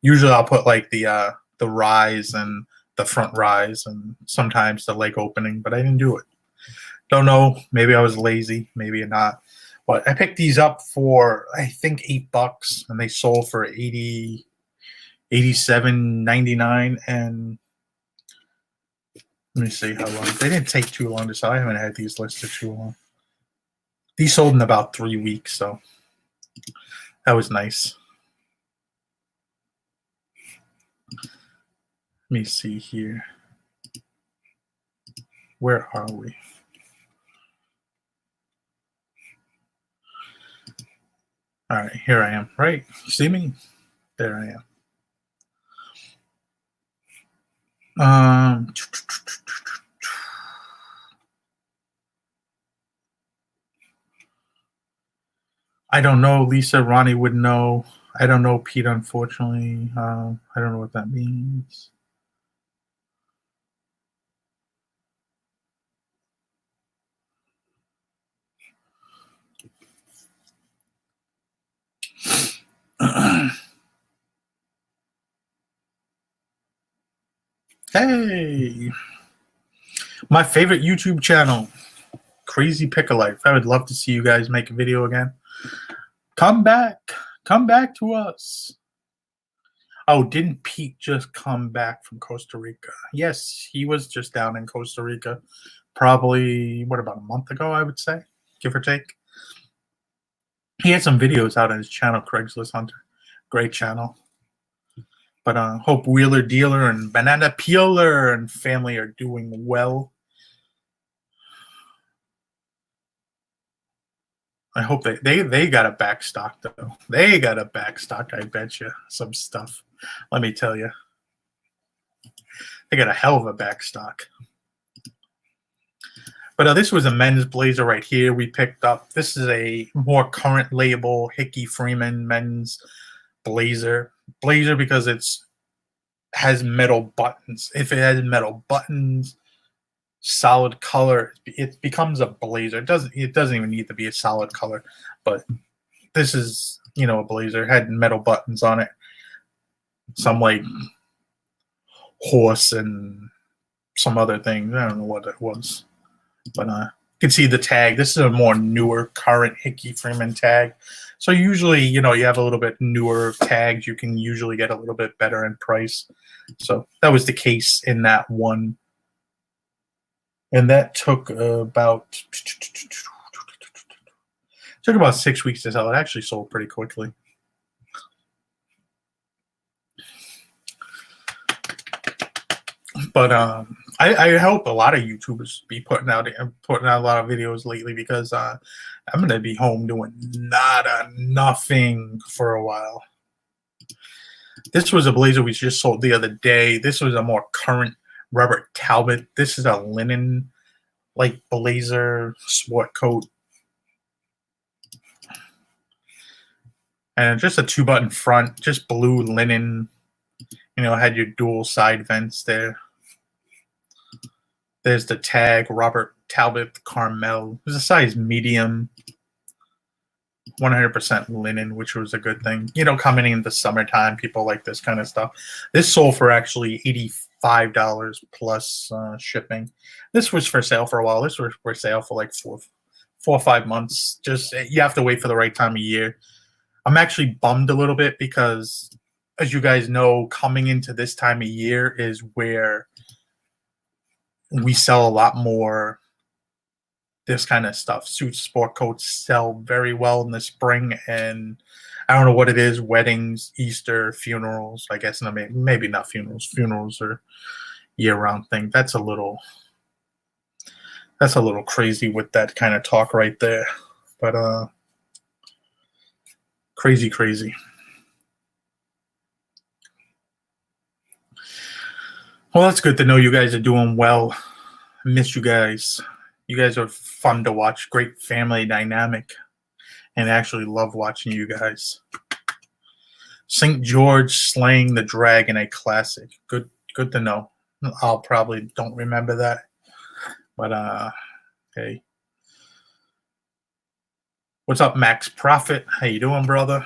Usually I'll put like the rise and the front rise and sometimes the leg opening, but I didn't do it. Don't know. Maybe I was lazy, maybe not. But I picked these up for I think $8, and they sold for $87.99. And let me see how long. They didn't take too long to sell. I haven't had these listed too long. These sold in about 3 weeks, so that was nice. Let me see here. Where are we? All right, here I am. Right? You see me? There I am. I don't know. Lisa, Ronnie would know. I don't know, Pete, unfortunately. I don't know what that means. Hey, my favorite YouTube channel, Crazy Pick a Life. I would love to see you guys make a video again. Come back to us. Oh, didn't Pete just come back from Costa Rica? Yes, he was just down in Costa Rica. Probably, about a month ago, I would say, give or take. He had some videos out on his channel, Craigslist Hunter. Great channel. But hope Wheeler Dealer and Banana Peeler and family are doing well. I hope they got a back stock, though. They got a back stock, I bet you, some stuff. Let me tell you. They got a hell of a back stock. But this was a men's blazer right here we picked up. This is a more current label, Hickey Freeman men's blazer. Blazer because it's has metal buttons. If it has metal buttons, solid color, it becomes a blazer. It doesn't even need to be a solid color, but this is, a blazer. It had metal buttons on it. Some like horse and some other things. I don't know what it was. But you can see the tag. This is a more newer, current Hickey Freeman tag. So usually, you have a little bit newer tags. You can usually get a little bit better in price. So that was the case in that one. And that took about 6 weeks to sell. It actually sold pretty quickly. But I hope a lot of YouTubers be putting out a lot of videos lately, because I'm gonna be home doing nothing for a while. This was a blazer we just sold the other day. This was a more current Robert Talbot. This is a linen like blazer sport coat, and just a 2-button front, just blue linen. Had your dual side vents there. There's the tag, Robert Talbot Carmel. It was a size medium, 100% linen, which was a good thing. Coming in the summertime, people like this kind of stuff. This sold for actually $85 plus shipping. This was for sale for a while. This was for sale for like 4 or 5 months. Just you have to wait for the right time of year. I'm actually bummed a little bit because, as you guys know, coming into this time of year is where we sell a lot more this kind of stuff. Suits, sport coats sell very well in the spring, and I don't know what it is. Weddings, Easter, funerals. I guess maybe not funerals. Funerals are year-round thing. That's a little crazy with that kind of talk right there. But crazy. Well, that's good to know you guys are doing well. I miss you guys. You guys are fun to watch. Great family dynamic. And I actually love watching you guys. St. George slaying the dragon, a classic. Good to know. I'll probably don't remember that. But hey. What's up, Max Profit? How you doing, brother?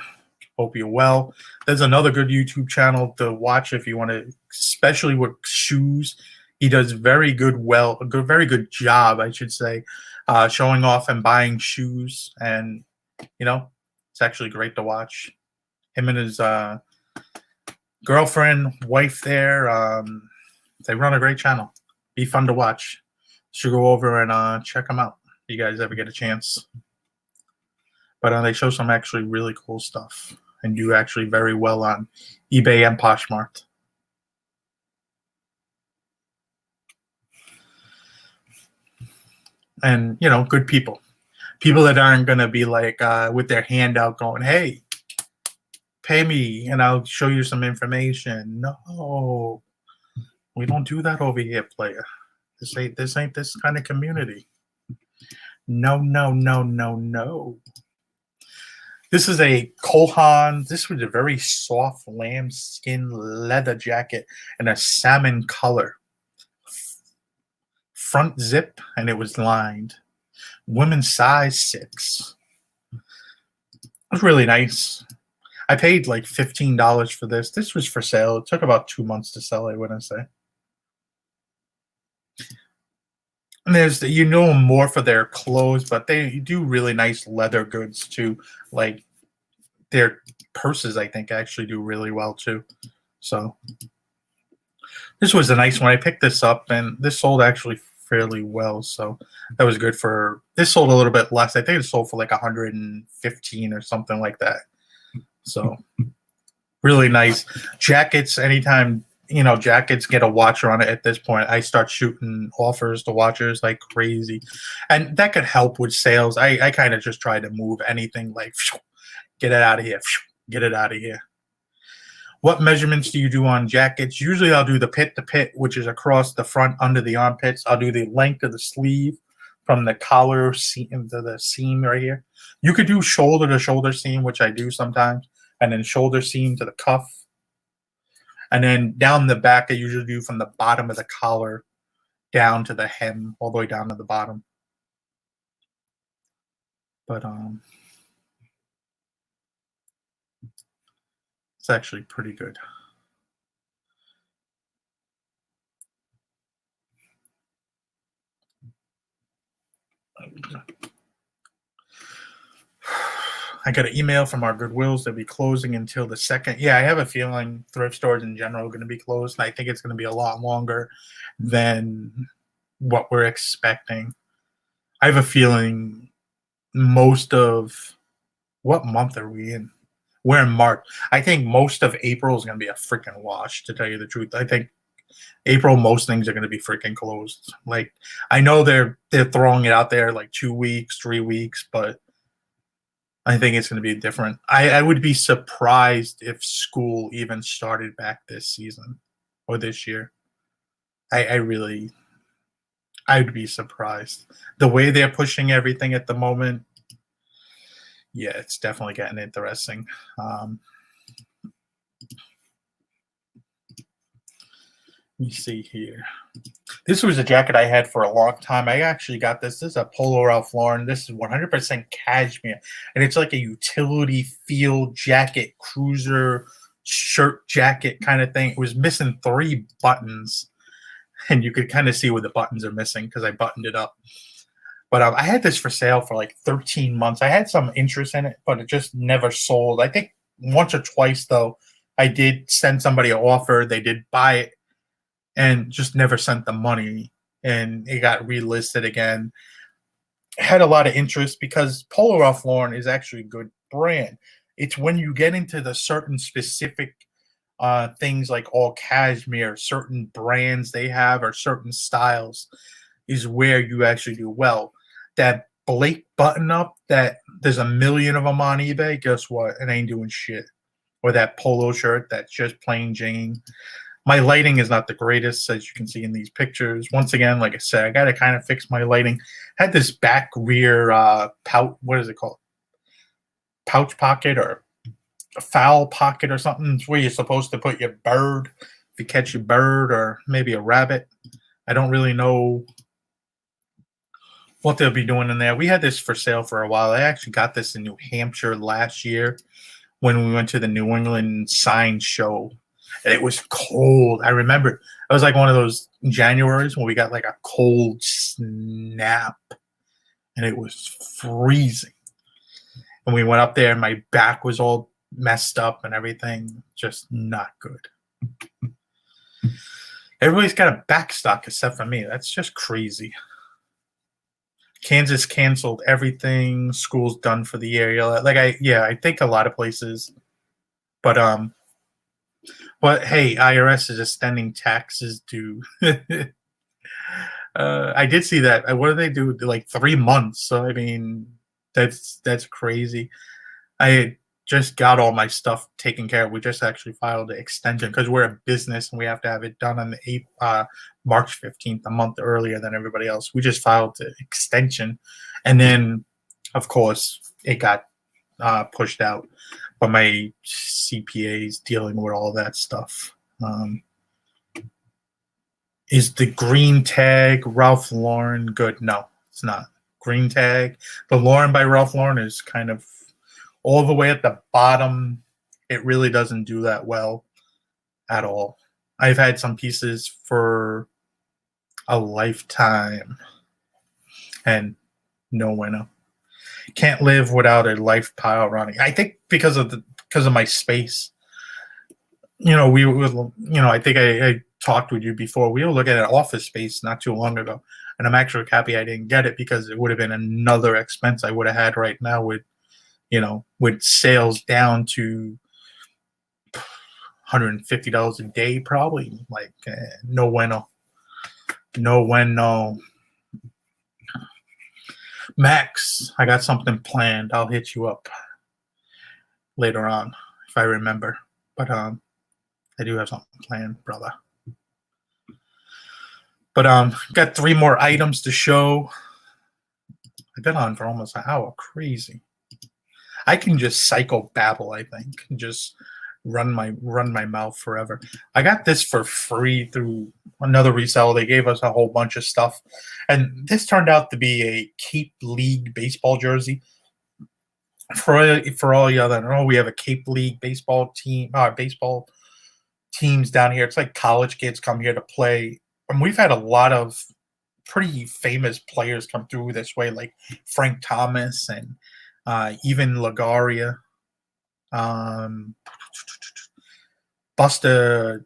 Hope you're well. There's another good YouTube channel to watch if you want to, especially with shoes. He does very good job, I should say, showing off and buying shoes. And, it's actually great to watch. Him and his girlfriend, wife there, they run a great channel. Be fun to watch. Should go over and check them out if you guys ever get a chance. But they show some actually really cool stuff and do actually very well on eBay and Poshmark. And, good people. People that aren't going to be like with their hand out going, hey, pay me and I'll show you some information. No, we don't do that over here, player. This ain't this kind of community. No. This is a Kohan. This was a very soft lambskin leather jacket in a salmon color. Front zip, and it was lined. Women's size 6. It was really nice. I paid like $15 for this. This was for sale. It took about 2 months to sell, I wouldn't say. And there's, more for their clothes, but they do really nice leather goods too. Like their purses, I think, actually do really well too. So this was a nice one. I picked this up, and this sold actually fairly well. So that was good for. This sold a little bit less. I think it sold for like 115 or something like that. So really nice jackets. Anytime. Jackets get a watcher on it at this point, I start shooting offers to watchers like crazy. And that could help with sales. I kind of just try to move anything like, get it out of here, get it out of here. What measurements do you do on jackets? Usually I'll do the pit to pit, which is across the front under the armpits. I'll do the length of the sleeve from the collar seam to the seam right here. You could do shoulder to shoulder seam, which I do sometimes, and then shoulder seam to the cuff. And then down the back, I usually do from the bottom of the collar down to the hem, all the way down to the bottom. But it's actually pretty good. I got an email from our Goodwills. They'll be closing until the 2nd. Yeah, I have a feeling thrift stores in general are going to be closed. And I think it's going to be a lot longer than what we're expecting. I have a feeling most of what month are we in? We're in March. I think most of April is going to be a freaking wash, to tell you the truth. I think April, most things are going to be freaking closed. Like, I know they're throwing it out there like 2 weeks, 3 weeks, but I think it's going to be different. I would be surprised if school even started back this season or this year. I'd be surprised. The way they're pushing everything at the moment, yeah, it's definitely getting interesting. Let me see here. This was a jacket I had for a long time. I actually got this. This is a Polo Ralph Lauren. This is 100% cashmere. And it's like a utility field jacket, cruiser shirt jacket kind of thing. It was missing 3 buttons. And you could kind of see where the buttons are missing because I buttoned it up. But I had this for sale for like 13 months. I had some interest in it, but it just never sold. I think once or twice, though, I did send somebody an offer. They did buy it and just never sent the money. And it got relisted again. Had a lot of interest because Polo Ralph Lauren is actually a good brand. It's when you get into the certain specific things like all cashmere, certain brands they have, or certain styles is where you actually do well. That Blake button up that there's a million of them on eBay, guess what? It ain't doing shit. Or that polo shirt that's just plain Jane. My lighting is not the greatest, as you can see in these pictures. Once again, like I said, I got to kind of fix my lighting. Had this back rear pouch, what is it called? Pouch pocket or a foul pocket or something. It's where you're supposed to put your bird, if you catch a bird or maybe a rabbit. I don't really know what they'll be doing in there. We had this for sale for a while. I actually got this in New Hampshire last year when we went to the New England Sign Show. And it was cold. I remember it was like one of those Januaries when we got like a cold snap and it was freezing. And we went up there and my back was all messed up and everything. Just not good. Everybody's got a back stock except for me. That's just crazy. Kansas canceled everything. School's done for the year. I think a lot of places. But hey, IRS is extending taxes due. I did see that. What do they do? Like 3 months. So I mean, that's crazy. I just got all my stuff taken care of. We just actually filed an extension because we're a business and we have to have it done on the March 15th, a month earlier than everybody else. We just filed the extension, and then, of course, it got pushed out. But my CPA is dealing with all that stuff. Is the green tag Ralph Lauren good? No, it's not. Green tag. The Lauren by Ralph Lauren is kind of all the way at the bottom. It really doesn't do that well at all. I've had some pieces for a lifetime and no winner. Can't live without a life pile running. I think because of my space. I think I talked with you before. We were looking at office space not too long ago, and I'm actually happy I didn't get it because it would have been another expense I would have had right now with sales down to $150 a day, probably. Like, no bueno. Max, I got something planned. I'll hit you up later on if I remember. But I do have something planned, brother. But got 3 more items to show. I've been on for almost an hour. Crazy. I can just psycho babble, I think. Just run my mouth forever. I got this for free through another reseller. They gave us a whole bunch of stuff. And this turned out to be a Cape League baseball jersey. For all you that don't know, we have a Cape League baseball team, baseball teams down here. It's like college kids come here to play. And we've had a lot of pretty famous players come through this way, like Frank Thomas and even Lagaria. Busta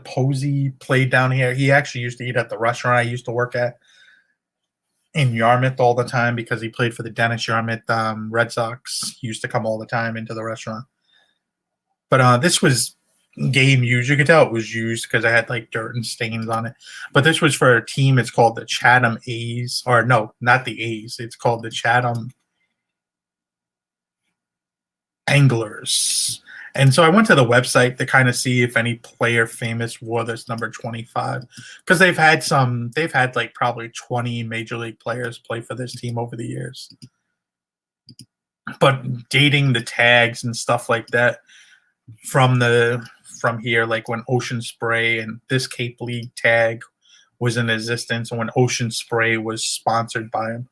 Posey played down here. He actually used to eat at the restaurant I used to work at in Yarmouth all the time because he played for the Dennis Yarmouth Red Sox. He used to come all the time into the restaurant. But this was game used. You could tell it was used because I had like dirt and stains on it. But this was for a team. It's called the Chatham A's. Or no, not the A's. It's called the Chatham Anglers. And so I went to the website to kind of see if any player famous wore this number 25, because they've had like probably 20 major league players play for this team over the years. But dating the tags and stuff like that from here, like when Ocean Spray and this Cape League tag was in existence, and when Ocean Spray was sponsored by him.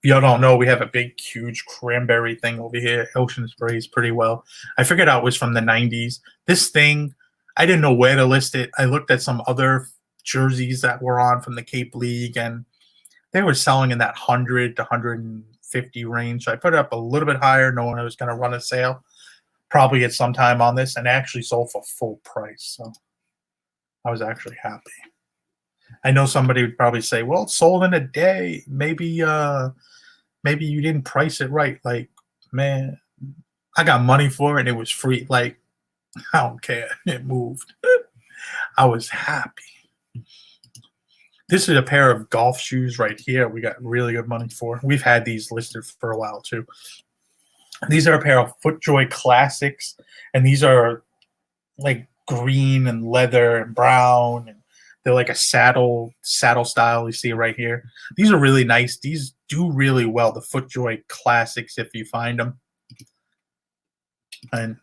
Y'all don't know, we have a big, huge cranberry thing over here. Ocean sprays pretty well. I figured out it was from the 90s. This thing, I didn't know where to list it. I looked at some other jerseys that were on from the Cape League, and They were selling in that 100 to 150 range. So I put it up a little bit higher, knowing I was going to run a sale probably at some time on this, and actually sold for full price. So I was actually happy. I know somebody would probably say, "Well, it sold in a day. Maybe you didn't price it right." Like, man, I got money for it and it was free. Like, I don't care. It moved. I was happy. This is a pair of golf shoes right here. We got really good money for. We've had these listed for a while too. These are a pair of FootJoy Classics, and these are like green and leather and brown, and they're like a saddle style. You see right here. These are really nice. These do really well. The FootJoy Classics, if you find them. And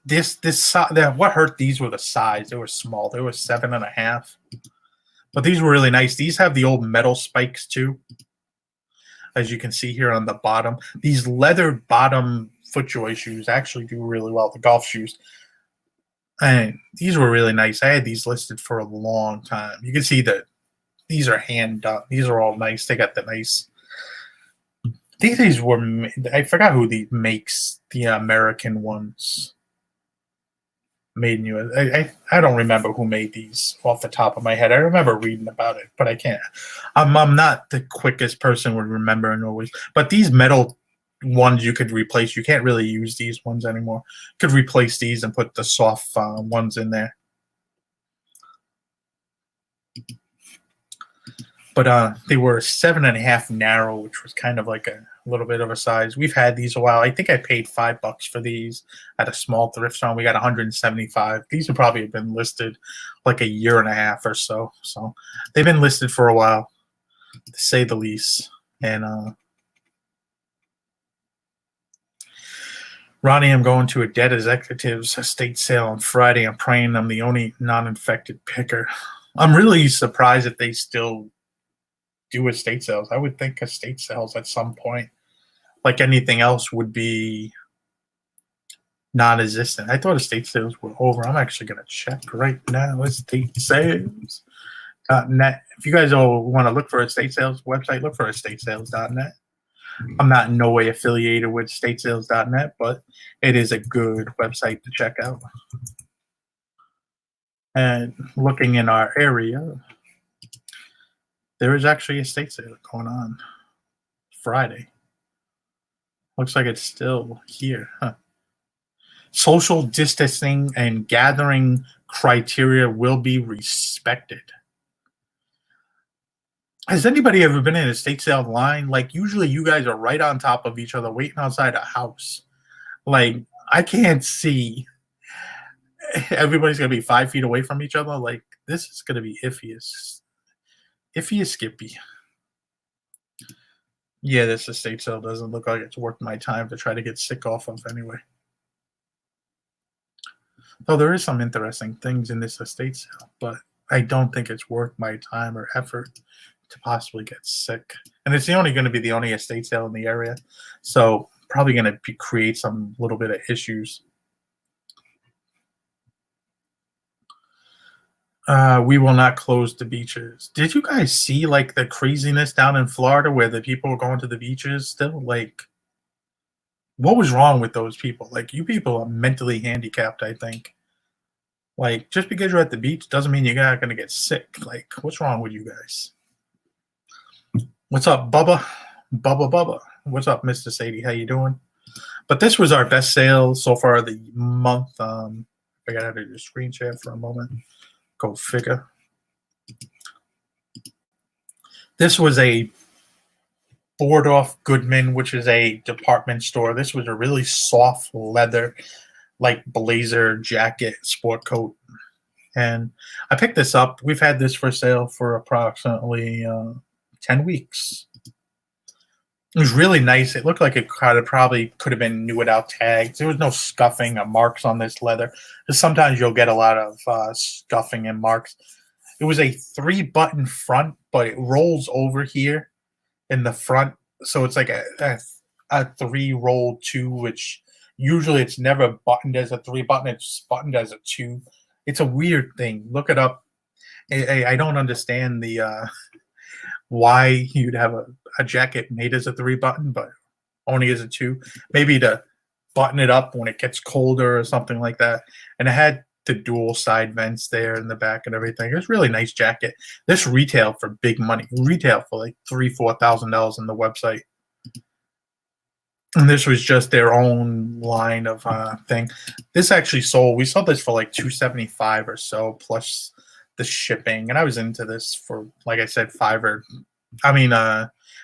what hurt these were the size. They were small. They were 7.5. But these were really nice. These have the old metal spikes too, as you can see here on the bottom. These leather bottom FootJoy shoes actually do really well. The golf shoes. And these were really nice. I had these listed for a long time. You can see that these are hand done. These are all nice. They got the nice. These were. I forgot who makes the American ones. Made in US. I don't remember who made these off the top of my head. I remember reading about it, but I can't. I'm not the quickest person with remembering always. But these metal ones you could replace. You can't really use these ones anymore. You could replace these and put the soft ones in there. But they were 7.5 narrow, which was kind of like a little bit of a size. We've had these a while. I think I paid $5 for these at a small thrift store. We got 175. These would probably have been listed like a year and a half or so. So they've been listed for a while, to say the least. And Ronnie, I'm going to a debt executive's estate sale on Friday. I'm praying I'm the only non-infected picker. I'm really surprised that they still do estate sales. I would think estate sales at some point, like anything else, would be non-existent. I thought estate sales were over. I'm actually going to check right now. Estate sales.net. If you guys all want to look for estate sales website, look for estatesales.net. I'm not in no way affiliated with estatesales.net, but it is a good website to check out. And looking in our area, there is actually a estate sale going on Friday. Looks like it's still here. Huh. Social distancing and gathering criteria will be respected. Has anybody ever been in a estate sale line? Like, usually you guys are right on top of each other waiting outside a house. Like, I can't see. Everybody's going to be 5 feet away from each other. Like, this is going to be iffy as Skippy. Yeah, this estate sale doesn't look like it's worth my time to try to get sick off of anyway. Though there is some interesting things in this estate sale, but I don't think it's worth my time or effort to possibly get sick. And it's going to be the only estate sale in the area, so probably going to create some little bit of issues. We will not close the beaches. Did you guys see like the craziness down in Florida where the people were going to the beaches still? Like, what was wrong with those people? Like, you people are mentally handicapped, I think. Like, just because you're at the beach doesn't mean you're not going to get sick. Like, what's wrong with you guys? What's up, Bubba? Bubba. What's up, Mr. Sadie? How you doing? But this was our best sale so far of the month. I got to do the screen share for a moment. Go figure. This was a Boardorf Goodman, which is a department store. This was a really soft leather, like blazer jacket, sport coat. And I picked this up. We've had this for sale for approximately 10 weeks. It was really nice. It looked like it probably could have been new without tags. There was no scuffing or marks on this leather. Because sometimes you'll get a lot of scuffing and marks. It was a 3-button front, but it rolls over here in the front. So it's like a 3-roll 2, which usually it's never buttoned as a 3-button. It's buttoned as a 2. It's a weird thing. Look it up. I don't understand the why you'd have a jacket made as a 3-button, but only as a 2. Maybe to button it up when it gets colder or something like that. And it had the dual side vents there in the back and everything. It was a really nice jacket. This retail for big money. Retail for like $3,000-$4,000 on the website. And this was just their own line of thing. This actually sold. We sold this for like $275 or so plus the shipping. And I was into this for, like I said, it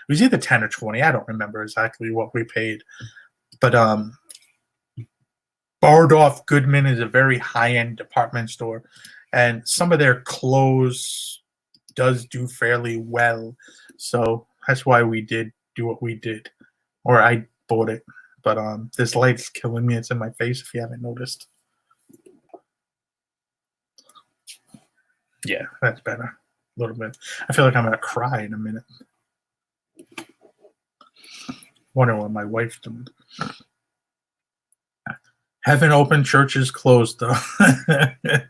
was either 10 or 20. I don't remember exactly what we paid. But Bardolph Goodman is a very high-end department store, and some of their clothes does do fairly well. So that's why we did do what we did, or I bought it. But this light's killing me. It's in my face if you haven't noticed. Yeah, that's better. A little bit. I feel like I'm gonna cry in a minute. Wonder what my wife's doing. Haven't opened, churches closed though.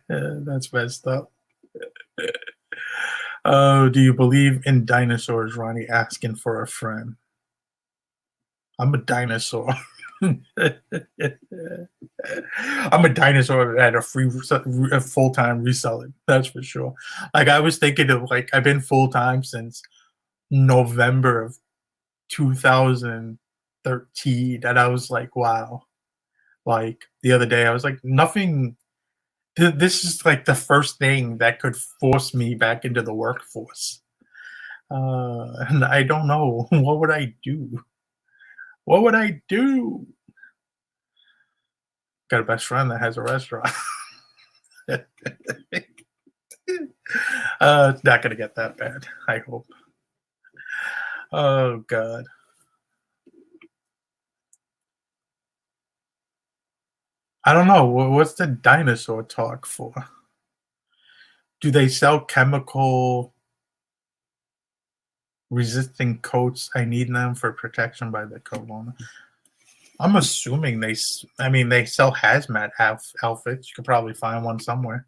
That's messed up. Oh, do you believe in dinosaurs, Ronnie? Asking for a friend. I'm a dinosaur. I'm a dinosaur at a full-time reselling. That's for sure. Like I was thinking of I've been full-time since November of 2013, and I was like, wow. Like the other day, I was like, nothing. This is like the first thing that could force me back into the workforce. And I don't know. What would I do? What would I do? Got a best friend that has a restaurant. It's not going to get that bad, I hope. Oh, God. I don't know. What's the dinosaur talk for? Do they sell chemical resisting coats? I need them for protection by the corona. I'm assuming they sell hazmat outfits. You could probably find one somewhere.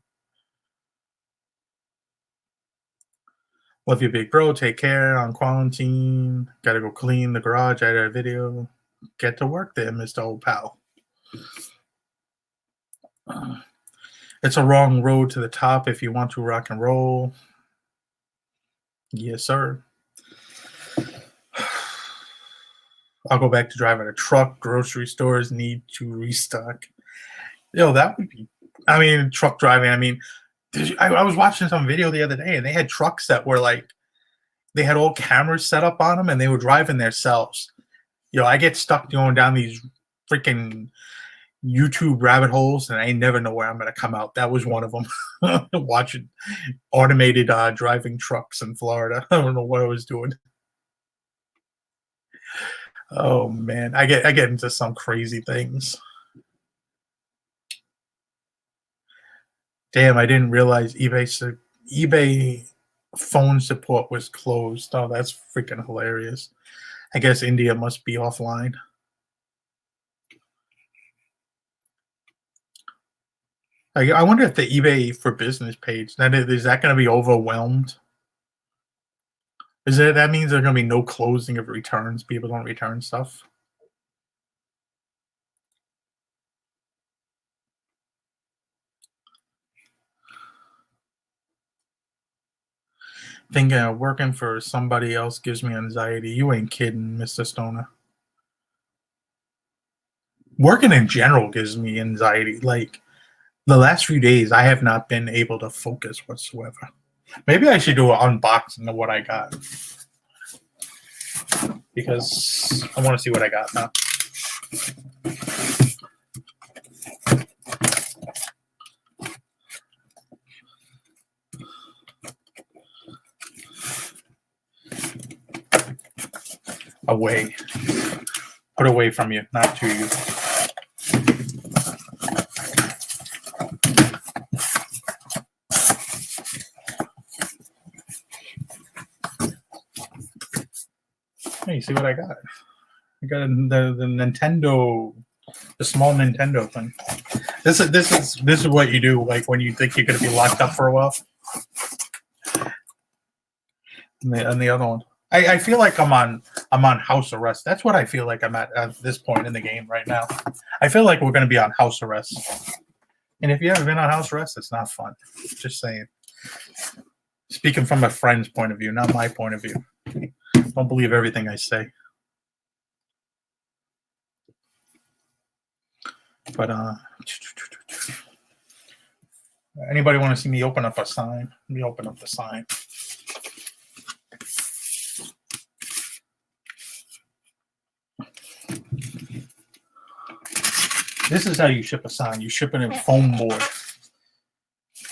Love you, big bro. Take care. On quarantine. Gotta go clean the garage. I had a video. Get to work there, Mr. Old Pal. It's a wrong road to the top if you want to rock and roll. Yes, sir. I'll go back to driving a truck. Grocery stores need to restock. That would be. Truck driving. I was watching some video the other day, and they had trucks that were they had all cameras set up on them, and they were driving themselves. I get stuck going down these freaking YouTube rabbit holes, and I never know where I'm going to come out. That was one of them. Watching automated driving trucks in Florida. I don't know what I was doing. Oh man, I get into some crazy things. Damn, I didn't realize eBay phone support was closed. Oh, that's freaking hilarious. I guess India must be offline. I wonder if the eBay for business page, is that going to be overwhelmed? That means there's going to be no closing of returns? People don't return stuff? Thinking working for somebody else gives me anxiety. You ain't kidding, Mr. Stoner. Working in general gives me anxiety. Like the last few days, I have not been able to focus whatsoever. Maybe I should do an unboxing of what I got, because I want to see what I got now. Away. Put away from you, not to you. Hey, you see what I got? I got the Nintendo, the small Nintendo thing. This is what you do, like when you think you're gonna be locked up for a while. And the other one. I feel like I'm on house arrest. That's what I feel like I'm at this point in the game right now. I feel like we're going to be on house arrest. And if you haven't been on house arrest, it's not fun. Just saying. Speaking from a friend's point of view, not my point of view. Don't believe everything I say. But anybody want to see me open up a sign? Let me open up the sign. This is how you ship a sign. You ship it in foam board.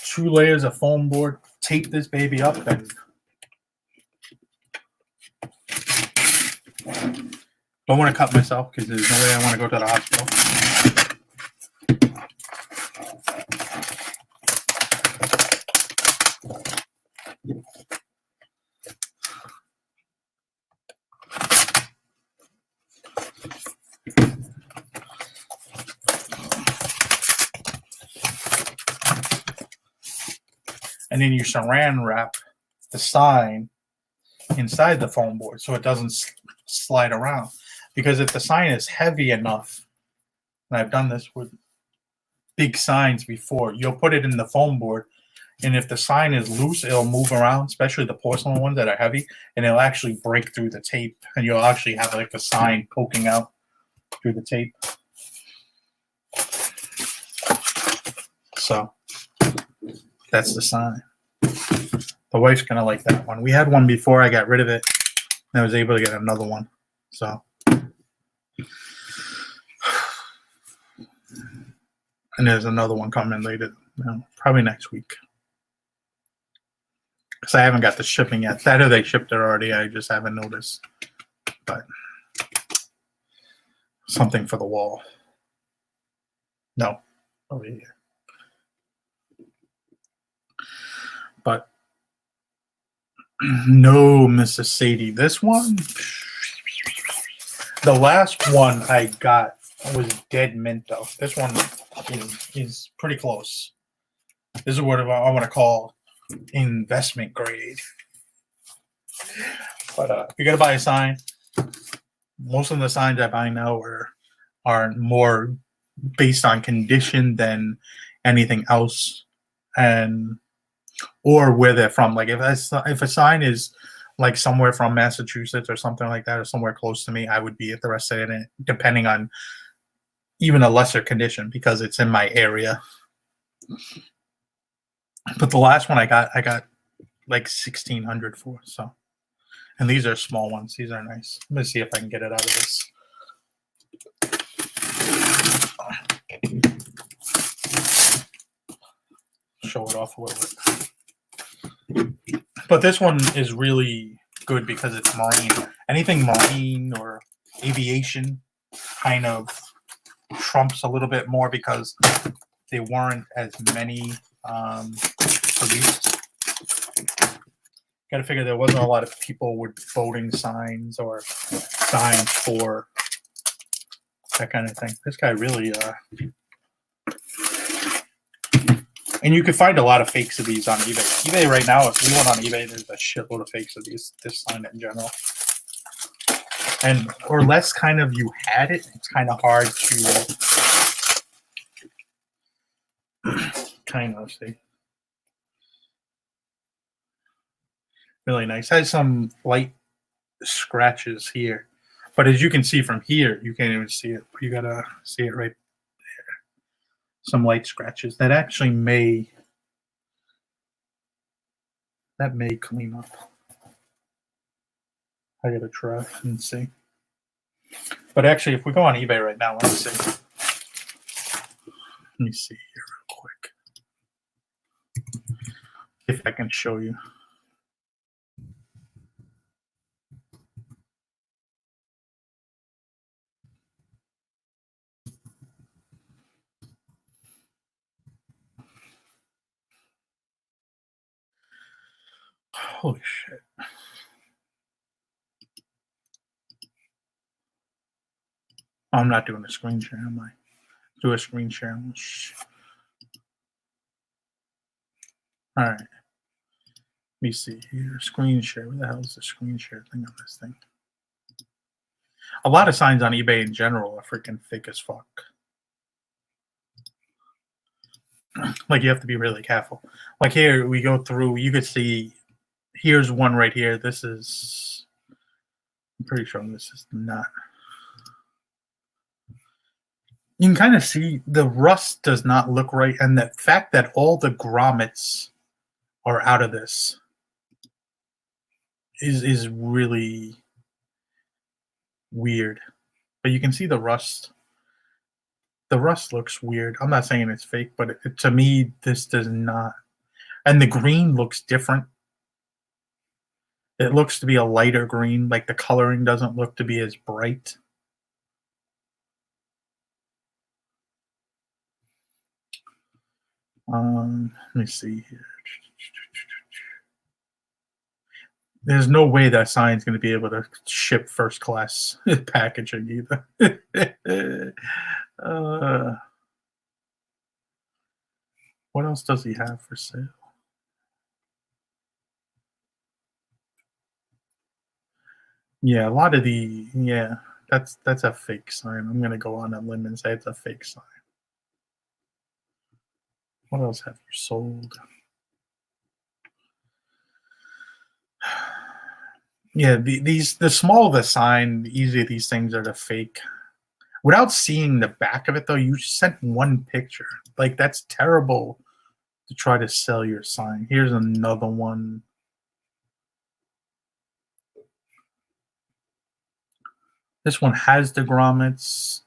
2 layers of foam board. Tape this baby up and don't want to cut myself because there's no way I want to go to the hospital. And then you saran wrap the sign inside the foam board so it doesn't slide around. Because if the sign is heavy enough, and I've done this with big signs before, you'll put it in the foam board, and if the sign is loose, it'll move around, especially the porcelain ones that are heavy, and it'll actually break through the tape, and you'll actually have like a sign poking out through the tape. So that's the sign. The wife's gonna like that one. We had one before, I got rid of it, and I was able to get another one. So, and there's another one coming later, probably next week. Because I haven't got the shipping yet. That or they shipped it already. I just haven't noticed. But something for the wall. No, over here. But no, Mrs. Sadie. This one, the last one I got was dead mint though. This one is pretty close. This is what I want to call investment grade. But if you're gonna buy a sign, most of the signs I buy now are more based on condition than anything else, and or where they're from. Like if a sign is like somewhere from Massachusetts or something like that, or somewhere close to me, I would be interested in it, depending on even a lesser condition because it's in my area. But the last one I got like $1,600 for. So, and these are small ones. These are nice. Let me see if I can get it out of this. Show it off a little bit. But this one is really good because it's marine. Anything marine or aviation kind of trumps a little bit more because they weren't as many produced. Got to figure there wasn't a lot of people with voting signs or signs for that kind of thing. This guy really and you can find a lot of fakes of these on eBay. eBay right now, if you went on eBay, there's a shitload of fakes of this sign in general. And or less kind of you had it, it's kind of hard to kind of see. Really nice. Has some light scratches here. But as you can see from here, you can't even see it. You gotta see it right there. Some light scratches that actually may clean up. I gotta try and see. But actually, if we go on eBay right now, let me see. Let me see here real quick. If I can show you. Holy shit. I'm not doing a screen share, am I? Do a screen share. All right. me see here. Screen share. Where the hell is the screen share thing on this thing? A lot of signs on eBay in general are freaking fake as fuck. Like you have to be really careful. Like here, we go through. You could see. Here's one right here. This is. I'm pretty sure this is not. You can kind of see the rust does not look right, and the fact that all the grommets are out of this is really weird. But you can see the rust. The rust looks weird. I'm not saying it's fake, but to me, this does not. And the green looks different. It looks to be a lighter green. Like the coloring doesn't look to be as bright. Let me see here. There's no way that sign's going to be able to ship first class packaging either. What else does he have for sale? Yeah, a lot of that's a fake sign. I'm gonna go on a limb and say it's a fake sign. What else have you sold? Yeah, the smaller the sign, the easier these things are to fake. Without seeing the back of it though, you just sent one picture. Like that's terrible to try to sell your sign. Here's another one. This one has the grommets.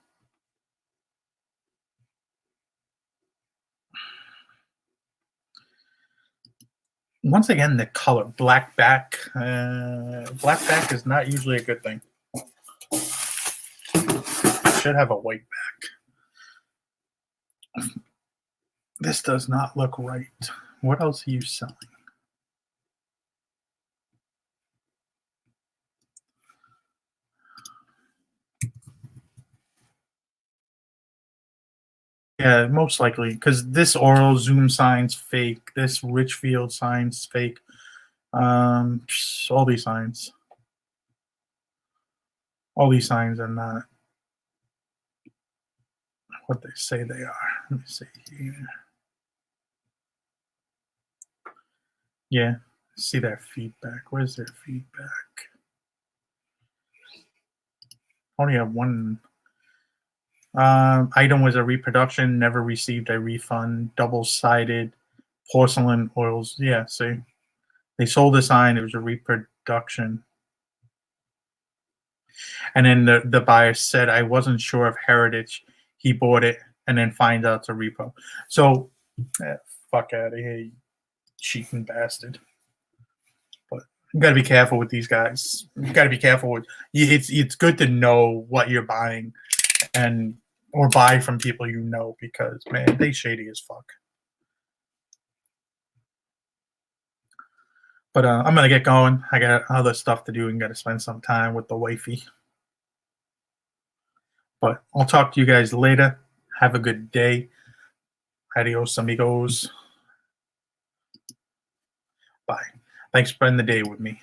Once again, the color black back. Black back is not usually a good thing. It should have a white back. This does not look right. What else are you selling? Yeah, most likely because this oral zoom sign's fake. This Richfield sign's fake. All these signs. All these signs are not what they say they are. Let me see here. Yeah, see their feedback. Where's their feedback? Only have one. Item was a reproduction, never received a refund, double-sided porcelain oils. Yeah, see, they sold a sign. It was a reproduction. And then the buyer said, I wasn't sure of heritage. He bought it and then finds out it's a repo. So, fuck out of here, you cheating bastard. But you got to be careful with these guys. You got to be careful with. It's good to know what you're buying, and or buy from people you know because man, they shady as fuck. But I'm gonna get going. I got other stuff to do and got to spend some time with the wifey. But I'll talk to you guys later. Have a good day. Adios, amigos. Bye. Thanks for spending the day with me.